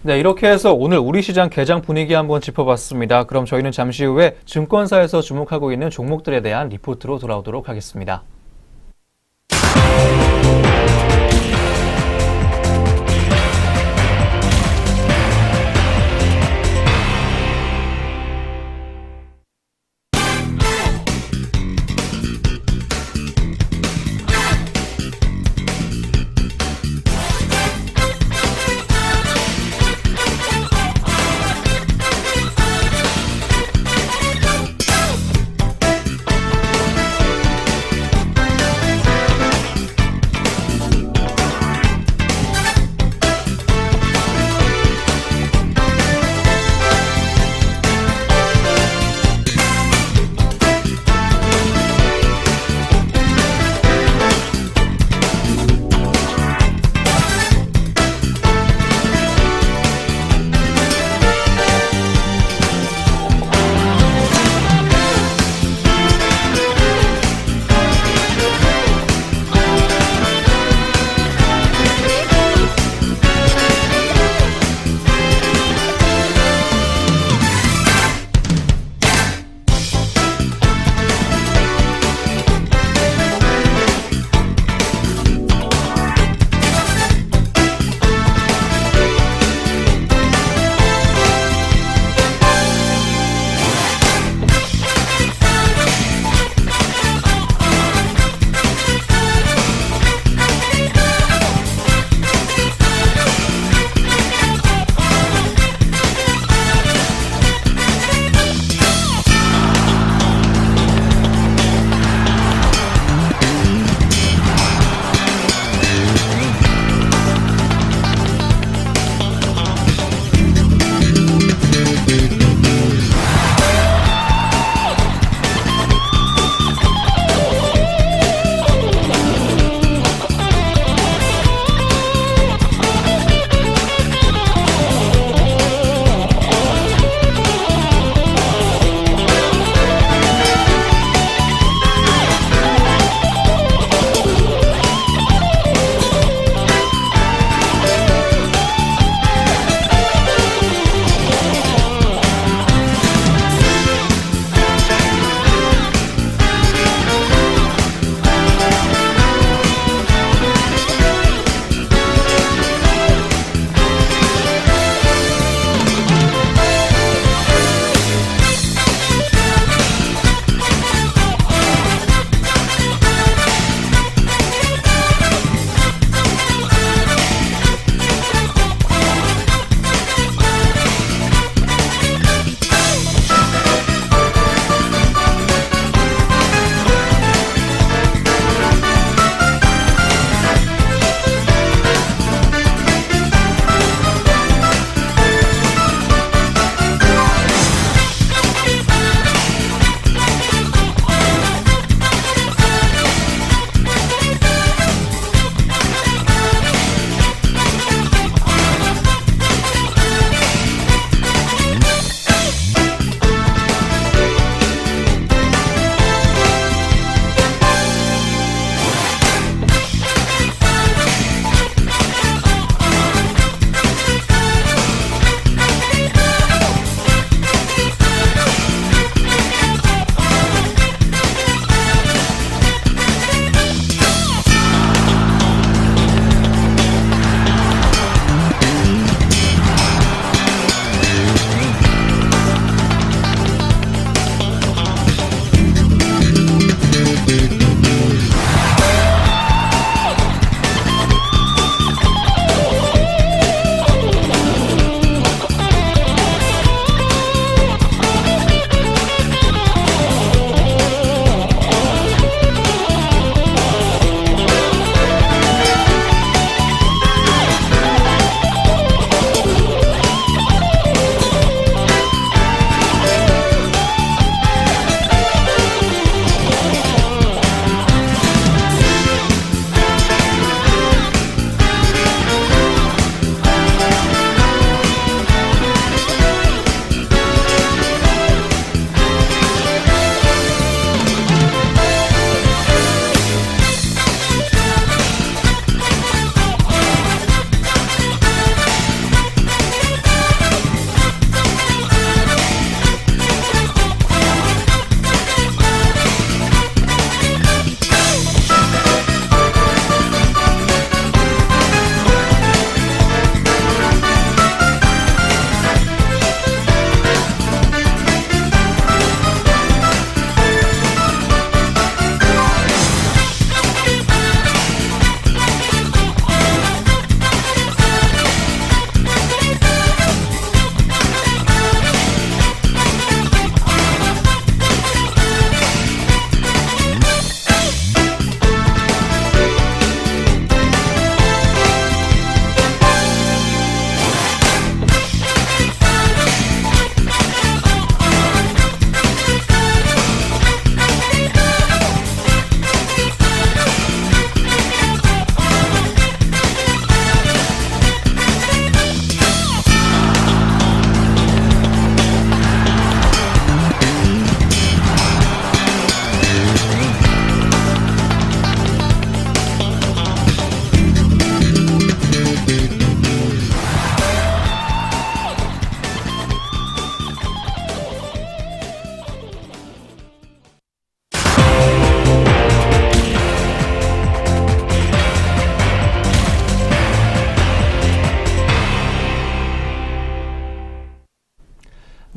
S1: 네, 이렇게 해서 오늘 우리 시장 개장 분위기 한번 짚어봤습니다. 그럼 저희는 잠시 후에 증권사에서 주목하고 있는 종목들에 대한 리포트로 돌아오도록 하겠습니다.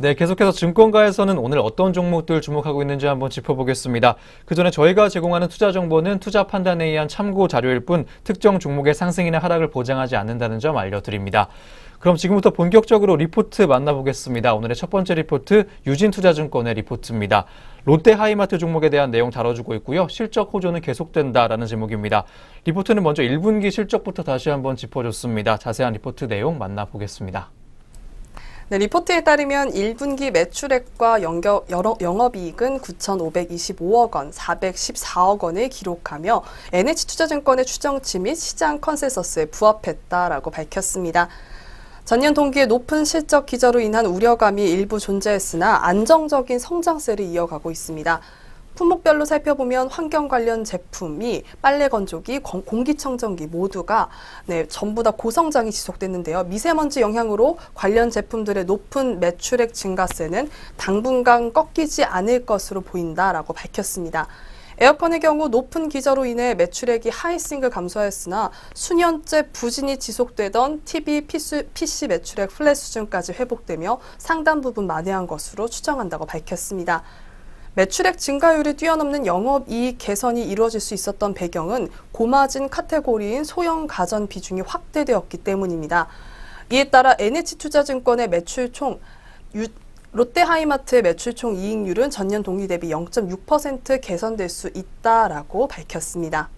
S1: 네, 계속해서 증권가에서는 오늘 어떤 종목들 주목하고 있는지 한번 짚어보겠습니다. 그 전에 저희가 제공하는 투자 정보는 투자 판단에 의한 참고 자료일 뿐 특정 종목의 상승이나 하락을 보장하지 않는다는 점 알려드립니다. 그럼 지금부터 본격적으로 리포트 만나보겠습니다. 오늘의 첫 번째 리포트, 유진투자증권의 리포트입니다. 롯데하이마트 종목에 대한 내용 다뤄주고 있고요. 실적 호조는 계속된다라는 제목입니다. 리포트는 먼저 1분기 실적부터 다시 한번 짚어줬습니다. 자세한 리포트 내용 만나보겠습니다.
S3: 네, 리포트에 따르면 1분기 매출액과 영업이익은 9,525억 원, 414억 원을 기록하며 NH투자증권의 추정치 및 시장 컨센서스에 부합했다라고 밝혔습니다. 전년 동기의 높은 실적 기저로 인한 우려감이 일부 존재했으나 안정적인 성장세를 이어가고 있습니다. 품목별로 살펴보면 환경 관련 제품이 빨래 건조기, 공기청정기 모두가 전부 다 고성장이 지속됐는데요. 미세먼지 영향으로 관련 제품들의 높은 매출액 증가세는 당분간 꺾이지 않을 것으로 보인다라고 밝혔습니다. 에어컨의 경우 높은 기저로 인해 매출액이 하이싱글 감소하였으나 수년째 부진이 지속되던 TV, PC 매출액 플랫 수준까지 회복되며 상당 부분 만회한 것으로 추정한다고 밝혔습니다. 매출액 증가율이 뛰어넘는 영업이익 개선이 이루어질 수 있었던 배경은 고마진 카테고리인 소형 가전 비중이 확대되었기 때문입니다. 이에 따라 NH투자증권의 롯데하이마트의 매출총 이익률은 전년 동기 대비 0.6% 개선될 수 있다라고 밝혔습니다.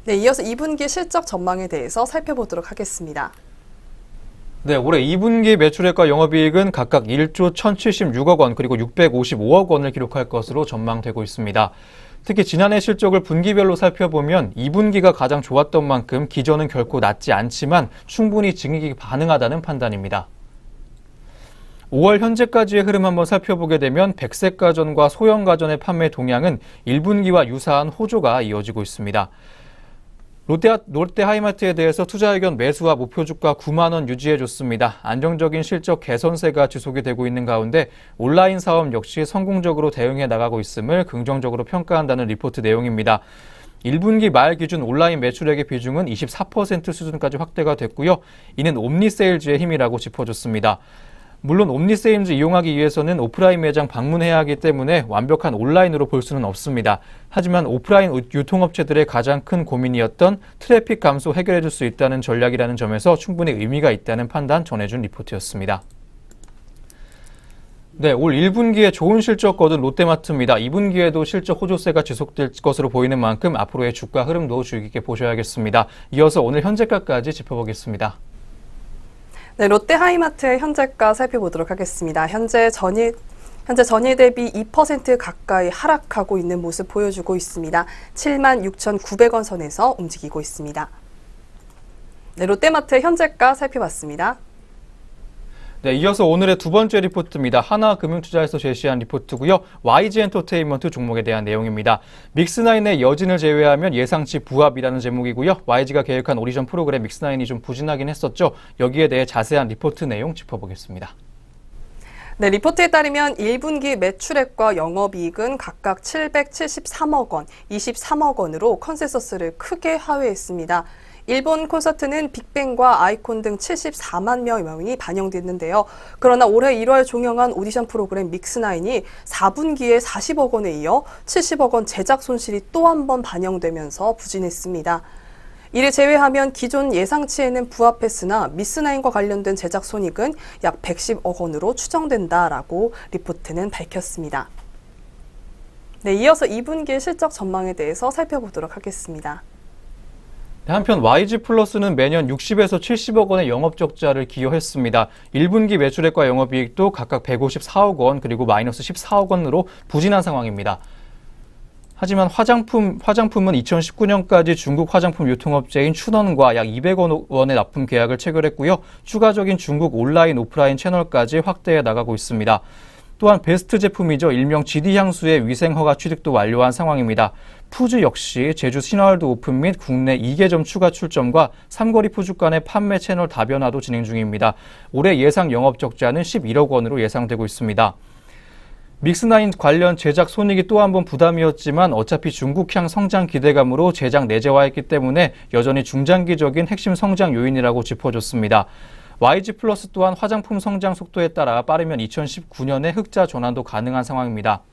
S3: 네, 이어서 2분기 실적 전망에 대해서 살펴보도록 하겠습니다.
S1: 네, 올해 2분기 매출액과 영업이익은 각각 1조 1,076억 원 그리고 655억 원을 기록할 것으로 전망되고 있습니다. 특히 지난해 실적을 분기별로 살펴보면 2분기가 가장 좋았던 만큼 기저는 결코 낮지 않지만 충분히 증익이 가능하다는 판단입니다. 5월 현재까지의 흐름 한번 살펴보게 되면 백색 가전과 소형 가전의 판매 동향은 1분기와 유사한 호조가 이어지고 있습니다. 롯데하이마트에 대해서 투자 의견 매수와 목표 주가 9만 원 유지해줬습니다. 안정적인 실적 개선세가 지속이 되고 있는 가운데 온라인 사업 역시 성공적으로 대응해 나가고 있음을 긍정적으로 평가한다는 리포트 내용입니다. 1분기 말 기준 온라인 매출액의 비중은 24% 수준까지 확대가 됐고요. 이는 옴니세일즈의 힘이라고 짚어줬습니다. 물론 옴니세일즈 이용하기 위해서는 오프라인 매장 방문해야 하기 때문에 완벽한 온라인으로 볼 수는 없습니다. 하지만 오프라인 유통업체들의 가장 큰 고민이었던 트래픽 감소 해결해 줄 수 있다는 전략이라는 점에서 충분히 의미가 있다는 판단 전해준 리포트였습니다. 네, 올 1분기에 좋은 실적 거둔 롯데마트입니다. 2분기에도 실적 호조세가 지속될 것으로 보이는 만큼 앞으로의 주가 흐름도 주의 깊게 보셔야겠습니다. 이어서 오늘 현재가까지 짚어보겠습니다.
S3: 네, 롯데하이마트의 현재가 살펴보도록 하겠습니다. 현재 전일 대비 2% 가까이 하락하고 있는 모습 보여주고 있습니다. 76,900원 선에서 움직이고 있습니다. 네, 롯데마트의 현재가 살펴봤습니다.
S1: 네, 이어서 오늘의 두 번째 리포트입니다. 하나금융투자에서 제시한 리포트고요. YG엔터테인먼트 종목에 대한 내용입니다. 믹스9의 여진을 제외하면 예상치 부합이라는 제목이고요. YG가 계획한 오디션 프로그램 믹스9이 좀 부진하긴 했었죠. 여기에 대해 자세한 리포트 내용 짚어보겠습니다.
S3: 네, 리포트에 따르면 1분기 매출액과 영업이익은 각각 773억 원, 23억 원으로 컨센서스를 크게 하회했습니다. 일본 콘서트는 빅뱅과 아이콘 등 74만 명이 반영됐는데요. 그러나 올해 1월 종영한 오디션 프로그램 믹스9이 4분기에 40억 원에 이어 70억 원 제작 손실이 또 한 번 반영되면서 부진했습니다. 이를 제외하면 기존 예상치에는 부합했으나 믹스9과 관련된 제작 손익은 약 110억 원으로 추정된다라고 리포트는 밝혔습니다. 네, 이어서 2분기 실적 전망에 대해서 살펴보도록 하겠습니다.
S1: 한편 YG플러스는 매년 60에서 70억 원의 영업적자를 기여했습니다. 1분기 매출액과 영업이익도 각각 154억 원 그리고 마이너스 14억 원으로 부진한 상황입니다. 하지만 화장품은 2019년까지 중국 화장품 유통업체인 춘원과 약 200억 원의 납품 계약을 체결했고요. 추가적인 중국 온라인 오프라인 채널까지 확대해 나가고 있습니다. 또한 베스트 제품이죠. 일명 GD향수의 위생허가 취득도 완료한 상황입니다. 푸즈 역시 제주 신화월드 오픈 및 국내 2개점 추가 출점과 삼거리 푸즈 간의 판매 채널 다변화도 진행 중입니다. 올해 예상 영업 적자는 11억 원으로 예상되고 있습니다. 믹스9 관련 제작 손익이 또 한 번 부담이었지만 어차피 중국향 성장 기대감으로 제작 내재화했기 때문에 여전히 중장기적인 핵심 성장 요인이라고 짚어줬습니다. YG 플러스 또한 화장품 성장 속도에 따라 빠르면 2019년에 흑자 전환도 가능한 상황입니다.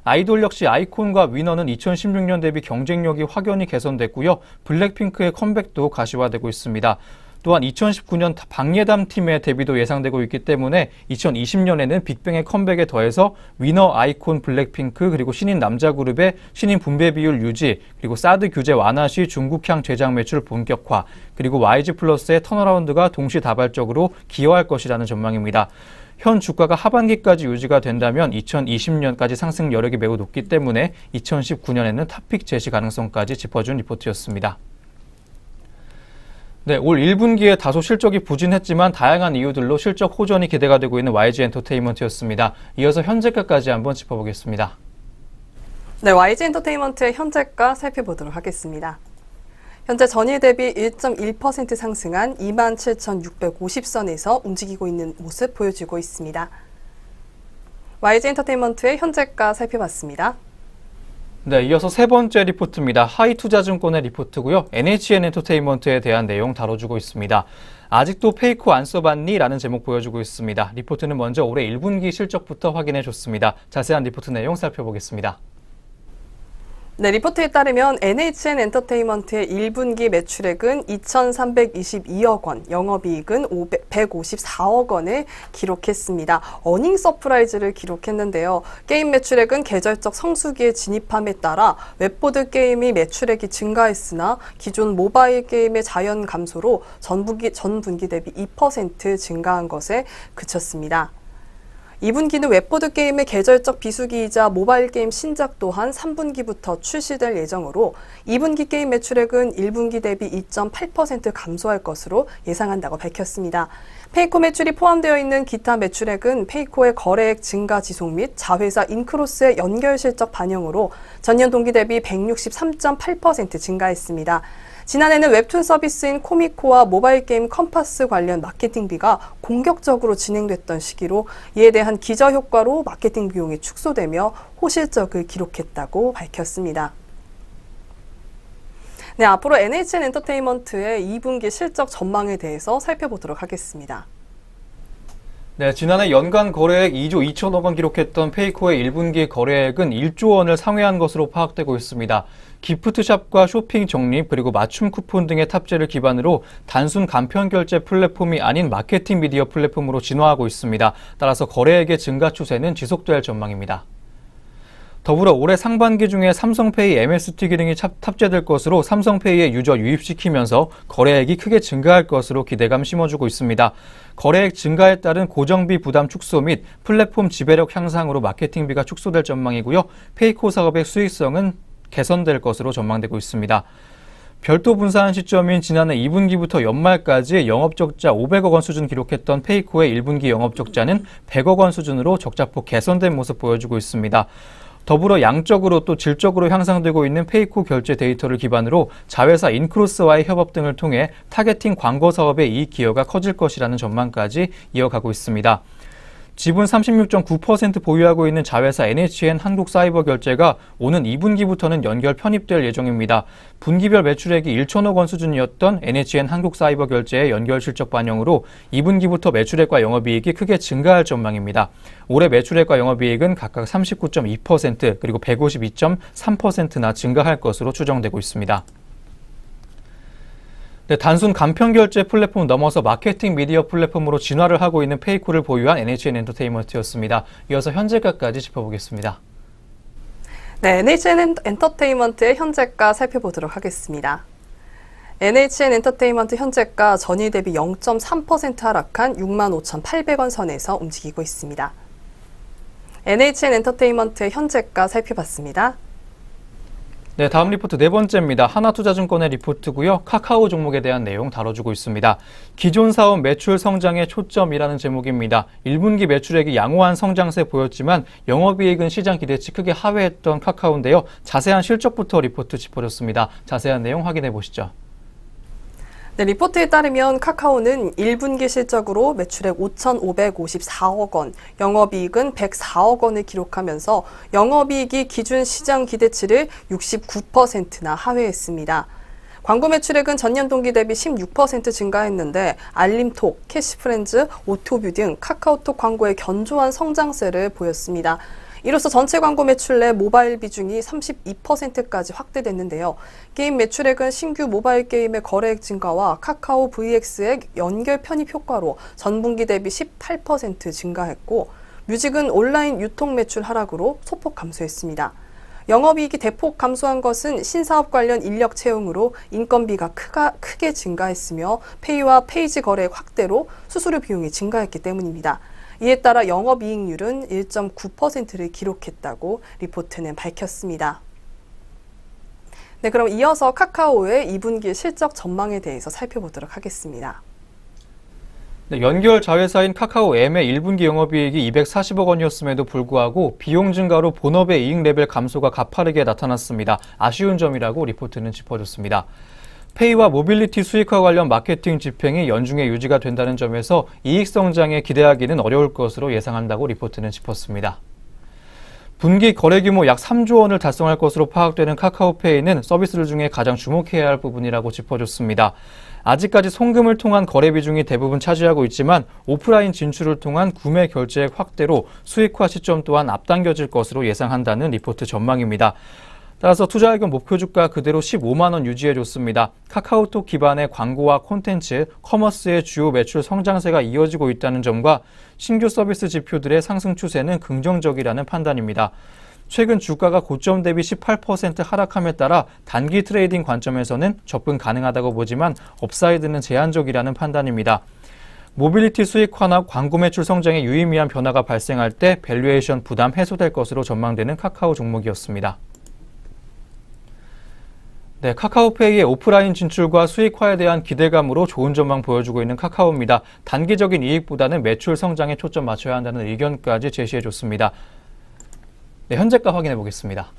S1: 아이돌 역시 아이콘과 위너는 2016년 대비 경쟁력이 확연히 개선됐고요. 블랙핑크의 컴백도 가시화되고 있습니다. 또한 2019년 박예담 팀의 데뷔도 예상되고 있기 때문에 2020년에는 빅뱅의 컴백에 더해서 위너, 아이콘, 블랙핑크 그리고 신인 남자 그룹의 신인 분배 비율 유지 그리고 사드 규제 완화 시 중국향 제작 매출 본격화 그리고 YG 플러스의 턴어라운드가 동시다발적으로 기여할 것이라는 전망입니다. 현 주가가 하반기까지 유지가 된다면 2020년까지 상승 여력이 매우 높기 때문에 2019년에는 탑픽 제시 가능성까지 짚어준 리포트였습니다. 네, 올 1분기에 다소 실적이 부진했지만 다양한 이유들로 실적 호전이 기대가 되고 있는 YG 엔터테인먼트였습니다. 이어서 현재가까지 한번 짚어보겠습니다.
S3: 네, YG 엔터테인먼트의 현재가 살펴보도록 하겠습니다. 현재 전일 대비 1.1% 상승한 27,650선에서 움직이고 있는 모습 보여주고 있습니다. YG 엔터테인먼트의 현재가 살펴봤습니다.
S1: 네, 이어서 세 번째 리포트입니다. 하이투자증권의 리포트고요. NHN 엔터테인먼트에 대한 내용 다뤄주고 있습니다. 아직도 페이코 안 써봤니? 라는 제목 보여주고 있습니다. 리포트는 먼저 올해 1분기 실적부터 확인해 줬습니다. 자세한 리포트 내용 살펴보겠습니다.
S3: 네, 리포트에 따르면 NHN 엔터테인먼트의 1분기 매출액은 2,322억 원, 영업이익은 154억 원을 기록했습니다. 어닝 서프라이즈를 기록했는데요. 게임 매출액은 계절적 성수기에 진입함에 따라 웹보드 게임이 매출액이 증가했으나 기존 모바일 게임의 자연 감소로 전분기 대비 2% 증가한 것에 그쳤습니다. 2분기는 웹보드 게임의 계절적 비수기이자 모바일 게임 신작 또한 3분기부터 출시될 예정으로 2분기 게임 매출액은 1분기 대비 2.8% 감소할 것으로 예상한다고 밝혔습니다. 페이코 매출이 포함되어 있는 기타 매출액은 페이코의 거래액 증가 지속 및 자회사 인크로스의 연결 실적 반영으로 전년 동기 대비 163.8% 증가했습니다. 지난해는 웹툰 서비스인 코미코와 모바일 게임 컴파스 관련 마케팅비가 공격적으로 진행됐던 시기로 이에 대한 기저효과로 마케팅 비용이 축소되며 호실적을 기록했다고 밝혔습니다. 네, 앞으로 NHN 엔터테인먼트의 2분기 실적 전망에 대해서 살펴보도록 하겠습니다.
S1: 네, 지난해 연간 거래액 2조 2천억 원 기록했던 페이코의 1분기 거래액은 1조 원을 상회한 것으로 파악되고 있습니다. 기프트샵과 쇼핑 적립 그리고 맞춤 쿠폰 등의 탑재를 기반으로 단순 간편 결제 플랫폼이 아닌 마케팅 미디어 플랫폼으로 진화하고 있습니다. 따라서 거래액의 증가 추세는 지속될 전망입니다. 더불어 올해 상반기 중에 삼성페이 MST 기능이 탑재될 것으로 삼성페이에 유저 유입시키면서 거래액이 크게 증가할 것으로 기대감 심어주고 있습니다. 거래액 증가에 따른 고정비 부담 축소 및 플랫폼 지배력 향상으로 마케팅비가 축소될 전망이고요. 페이코 사업의 수익성은 개선될 것으로 전망되고 있습니다. 별도 분사한 시점인 지난해 2분기부터 연말까지 영업적자 500억 원 수준 기록했던 페이코의 1분기 영업적자는 100억 원 수준으로 적자폭 개선된 모습 보여주고 있습니다. 더불어 양적으로 또 질적으로 향상되고 있는 페이코 결제 데이터를 기반으로 자회사 인크로스와의 협업 등을 통해 타겟팅 광고 사업의 이익 기여가 커질 것이라는 전망까지 이어가고 있습니다. 지분 36.9% 보유하고 있는 자회사 NHN 한국사이버결제가 오는 2분기부터는 연결 편입될 예정입니다. 분기별 매출액이 1천억 원 수준이었던 NHN 한국사이버결제의 연결 실적 반영으로 2분기부터 매출액과 영업이익이 크게 증가할 전망입니다. 올해 매출액과 영업이익은 각각 39.2% 그리고 152.3%나 증가할 것으로 추정되고 있습니다. 네, 단순 간편 결제 플랫폼 넘어서 마케팅 미디어 플랫폼으로 진화를 하고 있는 페이코를 보유한 NHN 엔터테인먼트였습니다. 이어서 현재가까지 짚어보겠습니다.
S3: 네, NHN 엔터테인먼트의 현재가 살펴보도록 하겠습니다. NHN 엔터테인먼트 현재가 전일 대비 0.3% 하락한 65,800원 선에서 움직이고 있습니다. NHN 엔터테인먼트의 현재가 살펴봤습니다.
S1: 네, 다음 리포트 네 번째입니다. 하나투자증권의 리포트고요. 카카오 종목에 대한 내용 다뤄주고 있습니다. 기존 사업 매출 성장의 초점이라는 제목입니다. 1분기 매출액이 양호한 성장세 보였지만 영업이익은 시장 기대치 크게 하회했던 카카오인데요. 자세한 실적부터 리포트 짚어줬습니다. 자세한 내용 확인해 보시죠.
S3: 네, 리포트에 따르면 카카오는 1분기 실적으로 매출액 5,554억 원, 영업이익은 104억 원을 기록하면서 영업이익이 기준 시장 기대치를 69%나 하회했습니다. 광고 매출액은 전년 동기 대비 16% 증가했는데 알림톡, 캐시프렌즈, 오토뷰 등 카카오톡 광고의 견조한 성장세를 보였습니다. 이로써 전체 광고 매출 내 모바일 비중이 32%까지 확대됐는데요. 게임 매출액은 신규 모바일 게임의 거래액 증가와 카카오 VX의 연결 편입 효과로 전분기 대비 18% 증가했고, 뮤직은 온라인 유통 매출 하락으로 소폭 감소했습니다. 영업이익이 대폭 감소한 것은 신사업 관련 인력 채용으로 인건비가 크게 증가했으며 페이와 페이지 거래액 확대로 수수료 비용이 증가했기 때문입니다. 이에 따라 영업이익률은 1.9%를 기록했다고 리포트는 밝혔습니다. 네, 그럼 이어서 카카오의 2분기 실적 전망에 대해서 살펴보도록 하겠습니다.
S1: 네, 연결 자회사인 카카오M의 1분기 영업이익이 240억 원이었음에도 불구하고 비용 증가로 본업의 이익 레벨 감소가 가파르게 나타났습니다. 아쉬운 점이라고 리포트는 짚어줬습니다. 페이와 모빌리티 수익화 관련 마케팅 집행이 연중에 유지가 된다는 점에서 이익 성장에 기대하기는 어려울 것으로 예상한다고 리포트는 짚었습니다. 분기 거래 규모 약 3조 원을 달성할 것으로 파악되는 카카오페이는 서비스들 중에 가장 주목해야 할 부분이라고 짚어줬습니다. 아직까지 송금을 통한 거래 비중이 대부분 차지하고 있지만 오프라인 진출을 통한 구매 결제액 확대로 수익화 시점 또한 앞당겨질 것으로 예상한다는 리포트 전망입니다. 따라서 투자의견 목표 주가 그대로 15만 원 유지해줬습니다. 카카오톡 기반의 광고와 콘텐츠, 커머스의 주요 매출 성장세가 이어지고 있다는 점과 신규 서비스 지표들의 상승 추세는 긍정적이라는 판단입니다. 최근 주가가 고점 대비 18% 하락함에 따라 단기 트레이딩 관점에서는 접근 가능하다고 보지만 업사이드는 제한적이라는 판단입니다. 모빌리티 수익화나 광고 매출 성장에 유의미한 변화가 발생할 때 밸류에이션 부담 해소될 것으로 전망되는 카카오 종목이었습니다. 네, 카카오페이의 오프라인 진출과 수익화에 대한 기대감으로 좋은 전망 보여주고 있는 카카오입니다. 단기적인 이익보다는 매출 성장에 초점 맞춰야 한다는 의견까지 제시해줬습니다. 네, 현재가 확인해 보겠습니다.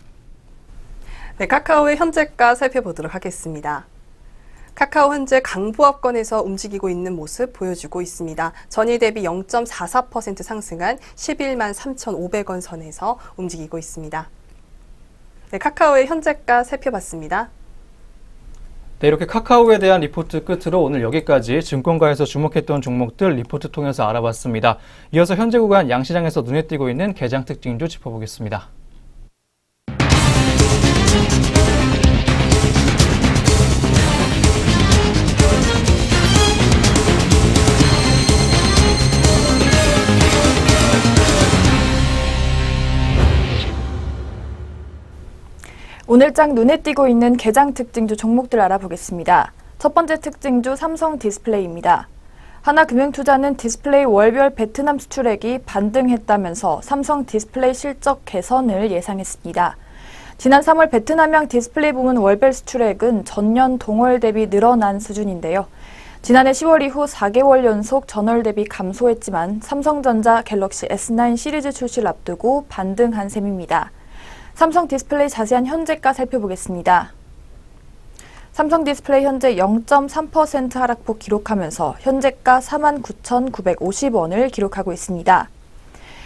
S3: 네, 카카오의 현재가 살펴보도록 하겠습니다. 카카오 현재 강보합권에서 움직이고 있는 모습 보여주고 있습니다. 전일 대비 0.44% 상승한 11만 3,500원 선에서 움직이고 있습니다. 네, 카카오의 현재가 살펴봤습니다.
S1: 네, 이렇게 카카오에 대한 리포트 끝으로 오늘 여기까지 증권가에서 주목했던 종목들 리포트 통해서 알아봤습니다. 이어서 현재 구간 양시장에서 눈에 띄고 있는 개장 특징주 짚어보겠습니다.
S2: 오늘장 눈에 띄고 있는 개장 특징주 종목들 알아보겠습니다. 첫 번째 특징주 삼성 디스플레이입니다. 하나금융투자는 디스플레이 월별 베트남 수출액이 반등했다면서 삼성 디스플레이 실적 개선을 예상했습니다. 지난 3월 베트남형 디스플레이 부문 월별 수출액은 전년 동월 대비 늘어난 수준인데요. 지난해 10월 이후 4개월 연속 전월 대비 감소했지만 삼성전자 갤럭시 S9 시리즈 출시를 앞두고 반등한 셈입니다. 삼성 디스플레이 자세한 현재가 살펴보겠습니다. 삼성 디스플레이 현재 0.3% 하락폭 기록하면서 현재가 49,950원을 기록하고 있습니다.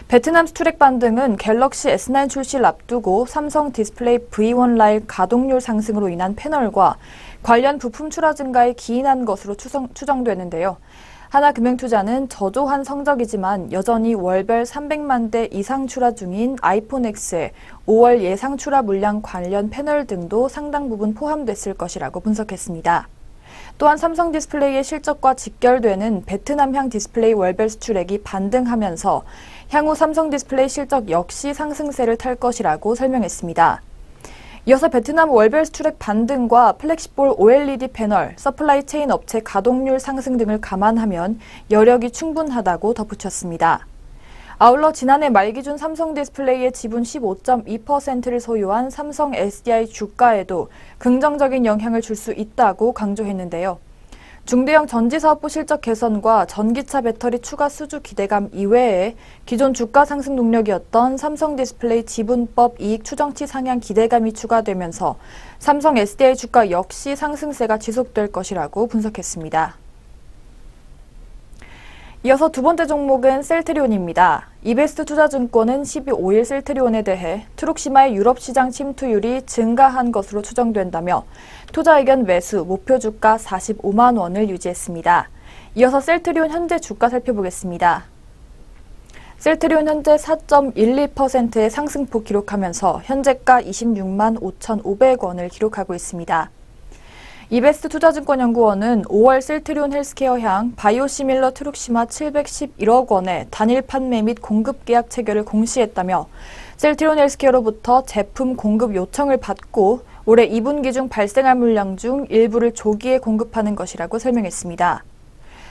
S2: 베트남 수출액 반등은 갤럭시 S9 출시를 앞두고 삼성 디스플레이 V1 라인 가동률 상승으로 인한 패널과 관련 부품 출하 증가에 기인한 것으로 추정되는데요. 하나금융투자는 저조한 성적이지만 여전히 월별 300만 대 이상 출하 중인 아이폰 X의 5월 예상 출하 물량 관련 패널 등도 상당 부분 포함됐을 것이라고 분석했습니다. 또한 삼성 디스플레이의 실적과 직결되는 베트남향 디스플레이 월별 수출액이 반등하면서 향후 삼성 디스플레이 실적 역시 상승세를 탈 것이라고 설명했습니다. 이어서 베트남 월별 수출액 반등과 플렉시볼 OLED 패널, 서플라이 체인 업체 가동률 상승 등을 감안하면 여력이 충분하다고 덧붙였습니다. 아울러 지난해 말 기준 삼성 디스플레이의 지분 15.2%를 소유한 삼성 SDI 주가에도 긍정적인 영향을 줄 수 있다고 강조했는데요. 중대형 전지사업부 실적 개선과 전기차 배터리 추가 수주 기대감 이외에 기존 주가 상승 동력이었던 삼성 디스플레이 지분법 이익 추정치 상향 기대감이 추가되면서 삼성 SDI 주가 역시 상승세가 지속될 것이라고 분석했습니다. 이어서 두 번째 종목은 셀트리온입니다. 이베스트 투자증권은 12일 셀트리온에 대해 트룩시마의 유럽 시장 침투율이 증가한 것으로 추정된다며 투자 의견 매수 목표 주가 45만 원을 유지했습니다. 이어서 셀트리온 현재 주가 살펴보겠습니다. 셀트리온 현재 4.12%의 상승폭 기록하면서 현재가 26만 5,500원을 기록하고 있습니다. 이베스트 투자증권연구원은 5월 셀트리온 헬스케어향 바이오시밀러 트룩시마 711억 원의 단일 판매 및 공급 계약 체결을 공시했다며 셀트리온 헬스케어로부터 제품 공급 요청을 받고 올해 2분기 중 발생할 물량 중 일부를 조기에 공급하는 것이라고 설명했습니다.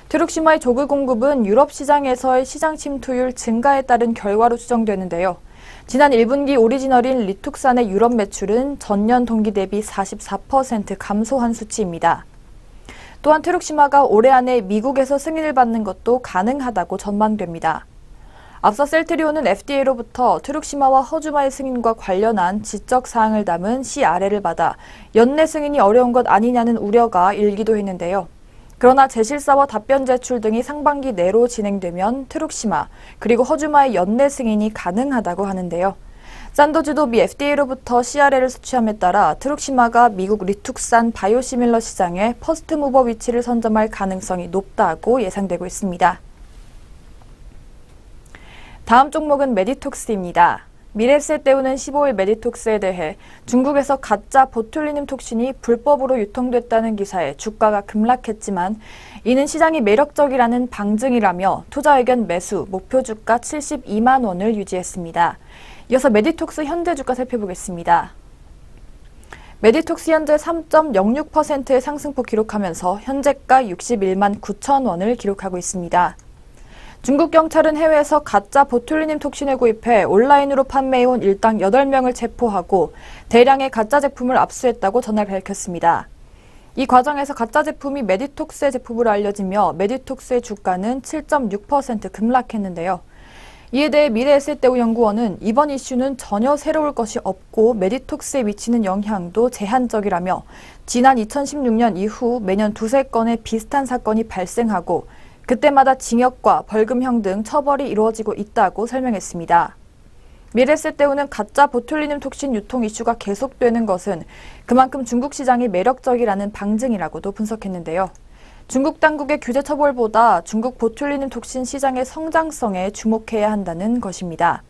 S2: 트룩시마의 조기 공급은 유럽 시장에서의 시장 침투율 증가에 따른 결과로 추정되는데요. 지난 1분기 오리지널인 리툭산의 유럽 매출은 전년 동기 대비 44% 감소한 수치입니다. 또한 트룩시마가 올해 안에 미국에서 승인을 받는 것도 가능하다고 전망됩니다. 앞서 셀트리온은 FDA로부터 트룩시마와 허주마의 승인과 관련한 지적 사항을 담은 CRL을 받아 연내 승인이 어려운 것 아니냐는 우려가 일기도 했는데요. 그러나 제실사와 답변 제출 등이 상반기 내로 진행되면 트룩시마 그리고 허주마의 연내 승인이 가능하다고 하는데요. 산도즈도 미 FDA로부터 CRL을 수취함에 따라 트룩시마가 미국 리툭산 바이오시밀러 시장에 퍼스트 무버 위치를 선점할 가능성이 높다고 예상되고 있습니다. 다음 종목은 메디톡스입니다. 미래세떼우는 15일 메디톡스에 대해 중국에서 가짜 보툴리눔 톡신이 불법으로 유통됐다는 기사에 주가가 급락했지만 이는 시장이 매력적이라는 방증이라며 투자 의견 매수 목표 주가 72만 원을 유지했습니다. 이어서 메디톡스 현재 주가 살펴보겠습니다. 메디톡스 현재 3.06%의 상승폭 기록하면서 현재가 61만 9천 원을 기록하고 있습니다. 중국 경찰은 해외에서 가짜 보툴리눔 톡신을 구입해 온라인으로 판매해온 일당 8명을 체포하고 대량의 가짜 제품을 압수했다고 전날 밝혔습니다. 이 과정에서 가짜 제품이 메디톡스의 제품으로 알려지며 메디톡스의 주가는 7.6% 급락했는데요. 이에 대해 미래에셋대우 연구원은 이번 이슈는 전혀 새로울 것이 없고 메디톡스에 미치는 영향도 제한적이라며 지난 2016년 이후 매년 두세 건의 비슷한 사건이 발생하고 그때마다 징역과 벌금형 등 처벌이 이루어지고 있다고 설명했습니다. 미래세떼우는 가짜 보툴리눔 톡신 유통 이슈가 계속되는 것은 그만큼 중국 시장이 매력적이라는 방증이라고도 분석했는데요. 중국 당국의 규제 처벌보다 중국 보툴리눔 톡신 시장의 성장성에 주목해야 한다는 것입니다.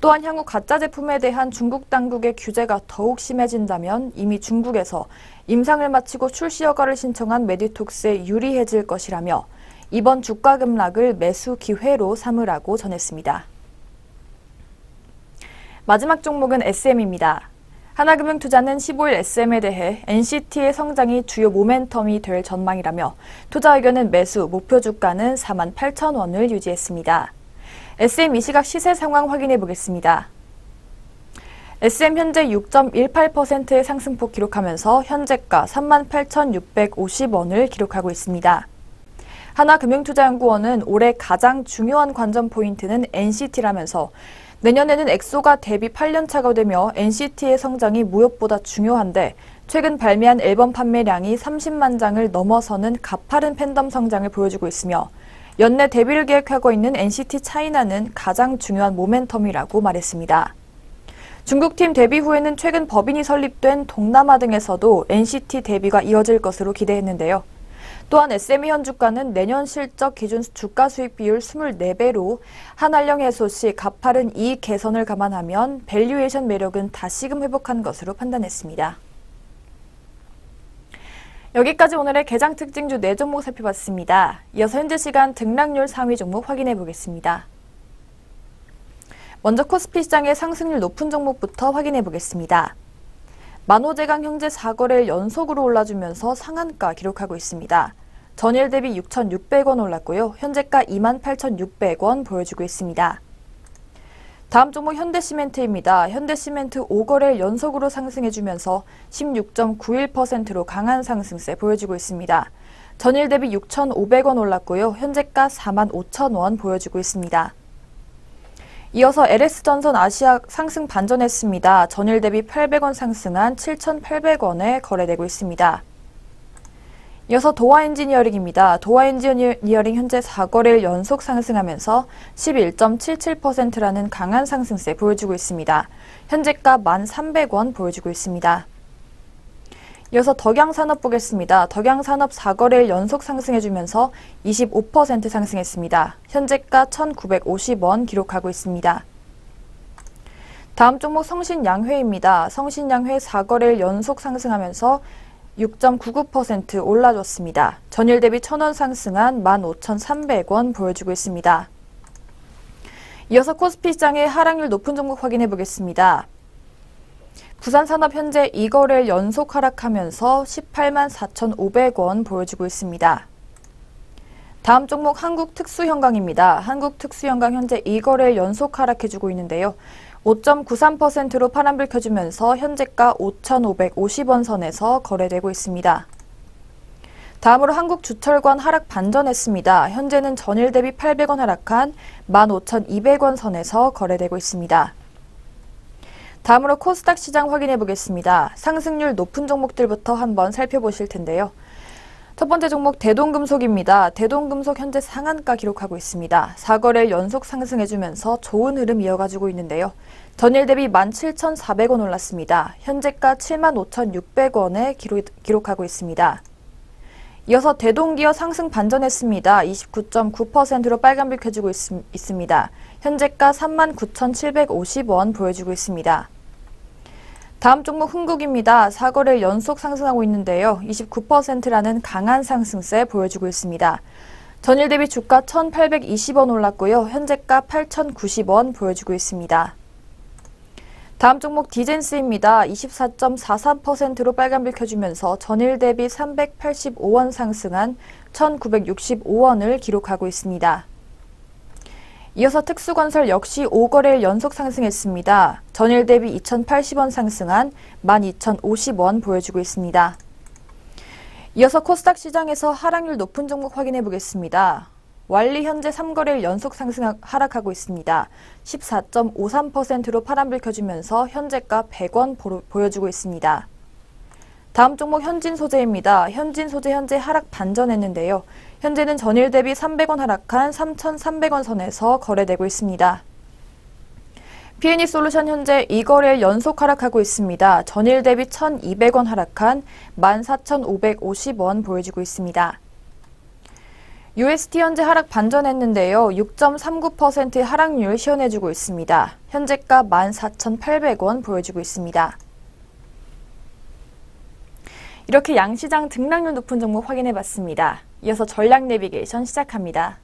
S2: 또한 향후 가짜 제품에 대한 중국 당국의 규제가 더욱 심해진다면 이미 중국에서 임상을 마치고 출시 허가를 신청한 메디톡스에 유리해질 것이라며 이번 주가 급락을 매수 기회로 삼으라고 전했습니다. 마지막 종목은 SM입니다. 하나금융투자는 15일 SM에 대해 NCT의 성장이 주요 모멘텀이 될 전망이라며 투자 의견은 매수, 목표 주가는 4만 8천 원을 유지했습니다. SM 이 시각 시세 상황 확인해 보겠습니다. SM 현재 6.18%의 상승폭 기록하면서 현재가 38,650원을 기록하고 있습니다. 하나금융투자연구원은 올해 가장 중요한 관전 포인트는 NCT라면서 내년에는 엑소가 데뷔 8년차가 되며 NCT의 성장이 무엇보다 중요한데 최근 발매한 앨범 판매량이 30만 장을 넘어서는 가파른 팬덤 성장을 보여주고 있으며 연내 데뷔를 계획하고 있는 NCT 차이나는 가장 중요한 모멘텀이라고 말했습니다. 중국팀 데뷔 후에는 최근 법인이 설립된 동남아 등에서도 NCT 데뷔가 이어질 것으로 기대했는데요. 또한 SME 현주가는 내년 실적 기준 주가 수익 비율 24배로 한알령 해소 시 가파른 이익 개선을 감안하면 밸류에이션 매력은 다시금 회복한 것으로 판단했습니다. 여기까지 오늘의 개장 특징주 4종목 살펴봤습니다. 이어서 현재 시간 등락률 상위 종목 확인해 보겠습니다. 먼저 코스피 시장의 상승률 높은 종목부터 확인해 보겠습니다. 만호제강 현재 4거래일 연속으로 올라주면서 상한가 기록하고 있습니다. 전일 대비 6,600원 올랐고요. 현재가 28,600원 보여주고 있습니다. 다음 종목 현대시멘트입니다. 현대시멘트 5거래일 연속으로 상승해주면서 16.91%로 강한 상승세 보여주고 있습니다. 전일 대비 6,500원 올랐고요. 현재가 45,000원 보여주고 있습니다. 이어서 LS전선 아시아 상승 반전했습니다. 전일 대비 800원 상승한 7,800원에 거래되고 있습니다. 이어서 도화 엔지니어링입니다. 도화 엔지니어링 현재 4거래일 연속 상승하면서 11.77%라는 강한 상승세 보여주고 있습니다. 현재가 1,300원 보여주고 있습니다. 이어서 덕양산업 보겠습니다. 덕양산업 4거래일 연속 상승해주면서 25% 상승했습니다. 현재가 1,950원 기록하고 있습니다. 다음 종목 성신양회입니다. 성신양회 4거래일 연속 상승하면서 6.99% 올라줬습니다. 전일 대비 1,000원 상승한 15,300원 보여주고 있습니다. 이어서 코스피 시장의 하락률 높은 종목 확인해 보겠습니다. 부산산업 현재 2거래일 연속 하락하면서 18만 4,500원 보여주고 있습니다. 다음 종목 한국특수형광입니다. 한국특수형광 현재 2거래일 연속 하락해주고 있는데요. 5.93%로 파란불 켜주면서 현재가 5,550원 선에서 거래되고 있습니다. 다음으로 한국주철관 하락 반전했습니다. 현재는 전일 대비 800원 하락한 15,200원 선에서 거래되고 있습니다. 다음으로 코스닥 시장 확인해 보겠습니다. 상승률 높은 종목들부터 한번 살펴보실 텐데요. 첫 번째 종목 대동금속입니다. 대동금속 현재 상한가 기록하고 있습니다. 4거래일 연속 상승해주면서 좋은 흐름 이어가지고 있는데요. 전일 대비 17,400원 올랐습니다. 현재가 75,600원에 기록하고 있습니다. 이어서 대동기어 상승 반전했습니다. 29.9%로 빨간불 켜지고 있습니다. 현재가 39,750원 보여주고 있습니다. 다음 종목 흥국입니다. 4거래일 연속 상승하고 있는데요. 29%라는 강한 상승세 보여주고 있습니다. 전일 대비 주가 1,820원 올랐고요. 현재가 8,090원 보여주고 있습니다. 다음 종목 디젠스입니다. 24.43%로 빨간불 켜주면서 전일 대비 385원 상승한 1,965원을 기록하고 있습니다. 이어서 특수건설 역시 5거래일 연속 상승했습니다. 전일 대비 2,080원 상승한 12,050원 보여주고 있습니다. 이어서 코스닥 시장에서 하락률 높은 종목 확인해 보겠습니다. 왈리 현재 3거래일 연속 하락하고 있습니다. 14.53%로 파란불 켜주면서 현재가 100원 보여주고 있습니다. 다음 종목 현진소재입니다. 현진소재 현재 하락 반전했는데요. 현재는 전일 대비 300원 하락한 3,300원 선에서 거래되고 있습니다. P&E솔루션 현재 2거래일 연속 하락하고 있습니다. 전일 대비 1,200원 하락한 14,550원 보여지고 있습니다. UST 현재 하락 반전했는데요. 6.39%의 하락률 시현해주고 있습니다. 현재가 14,800원 보여주고 있습니다. 이렇게 양시장 등락률 높은 종목 확인해봤습니다. 이어서 전략 내비게이션 시작합니다.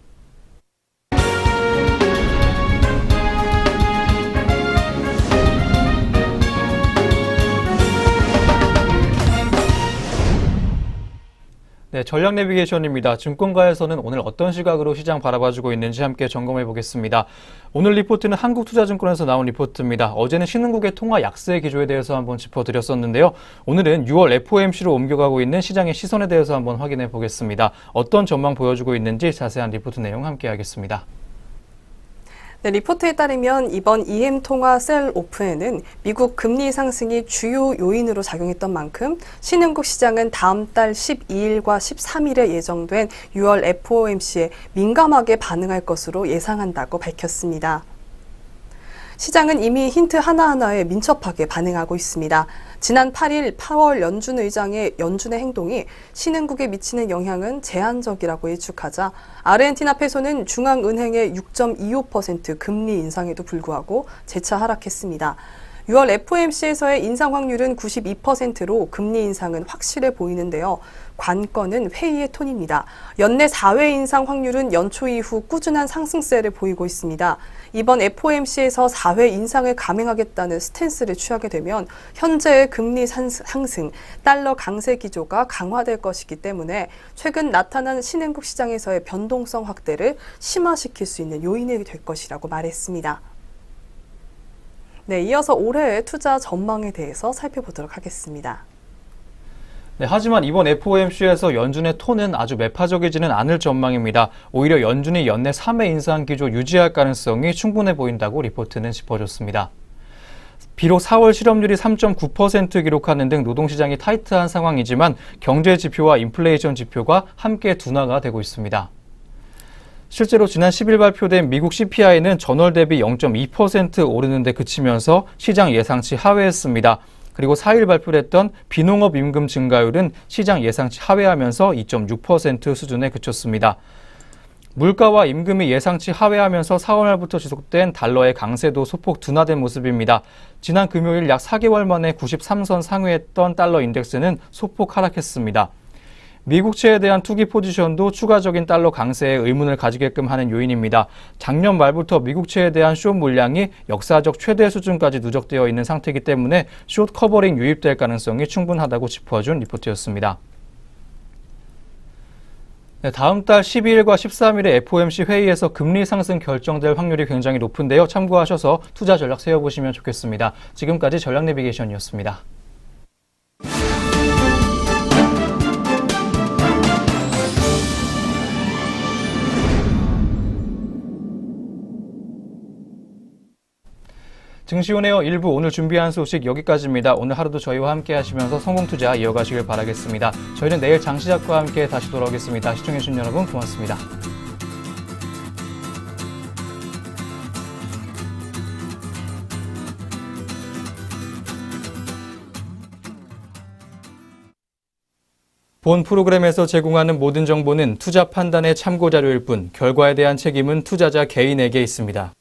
S1: 네, 전략 내비게이션입니다. 증권가에서는 오늘 어떤 시각으로 시장 바라봐주고 있는지 함께 점검해 보겠습니다. 오늘 리포트는 한국투자증권에서 나온 리포트입니다. 어제는 신흥국의 통화 약세 기조에 대해서 한번 짚어드렸었는데요. 오늘은 6월 FOMC로 옮겨가고 있는 시장의 시선에 대해서 한번 확인해 보겠습니다. 어떤 전망 보여주고 있는지 자세한 리포트 내용 함께 하겠습니다.
S3: 네, 리포트에 따르면 이번 EM 통화 셀오프에는 미국 금리 상승이 주요 요인으로 작용했던 만큼 신흥국 시장은 다음 달 12일과 13일에 예정된 6월 FOMC에 민감하게 반응할 것으로 예상한다고 밝혔습니다. 시장은 이미 힌트 하나하나에 민첩하게 반응하고 있습니다. 지난 8일 파월 연준 의장의 연준의 행동이 신흥국에 미치는 영향은 제한적이라고 예측하자 아르헨티나 페소는 중앙은행의 6.25% 금리 인상에도 불구하고 재차 하락했습니다. 6월 FOMC에서의 인상 확률은 92%로 금리 인상은 확실해 보이는데요. 관건은 회의의 톤입니다. 연내 4회 인상 확률은 연초 이후 꾸준한 상승세를 보이고 있습니다. 이번 FOMC에서 4회 인상을 감행하겠다는 스탠스를 취하게 되면 현재의 금리 상승, 달러 강세 기조가 강화될 것이기 때문에 최근 나타난 신흥국 시장에서의 변동성 확대를 심화시킬 수 있는 요인이 될 것이라고 말했습니다. 네, 이어서 올해의 투자 전망에 대해서 살펴보도록 하겠습니다.
S1: 네, 하지만 이번 FOMC에서 연준의 톤은 아주 매파적이지는 않을 전망입니다. 오히려 연준이 연내 3회 인상 기조 유지할 가능성이 충분해 보인다고 리포트는 짚어줬습니다. 비록 4월 실업률이 3.9% 기록하는 등 노동시장이 타이트한 상황이지만 경제 지표와 인플레이션 지표가 함께 둔화가 되고 있습니다. 실제로 지난 10일 발표된 미국 CPI는 전월 대비 0.2% 오르는 데 그치면서 시장 예상치 하회했습니다. 그리고 4일 발표됐던 비농업 임금 증가율은 시장 예상치 하회하면서 2.6% 수준에 그쳤습니다. 물가와 임금이 예상치 하회하면서 4월 말부터 지속된 달러의 강세도 소폭 둔화된 모습입니다. 지난 금요일 약 4개월 만에 93선 상회했던 달러 인덱스는 소폭 하락했습니다. 미국채에 대한 투기 포지션도 추가적인 달러 강세에 의문을 가지게끔 하는 요인입니다. 작년 말부터 미국채에 대한 숏 물량이 역사적 최대 수준까지 누적되어 있는 상태이기 때문에 숏 커버링 유입될 가능성이 충분하다고 짚어준 리포트였습니다. 네, 다음 달 12일과 13일에 FOMC 회의에서 금리 상승 결정될 확률이 굉장히 높은데요. 참고하셔서 투자 전략 세워보시면 좋겠습니다. 지금까지 전략 내비게이션이었습니다. 증시온에어 1부 오늘 준비한 소식 여기까지입니다. 오늘 하루도 저희와 함께 하시면서 성공투자 이어가시길 바라겠습니다. 저희는 내일 장시작과 함께 다시 돌아오겠습니다. 시청해주신 여러분 고맙습니다. 본 프로그램에서 제공하는 모든 정보는 투자 판단의 참고 자료일 뿐 결과에 대한 책임은 투자자 개인에게 있습니다.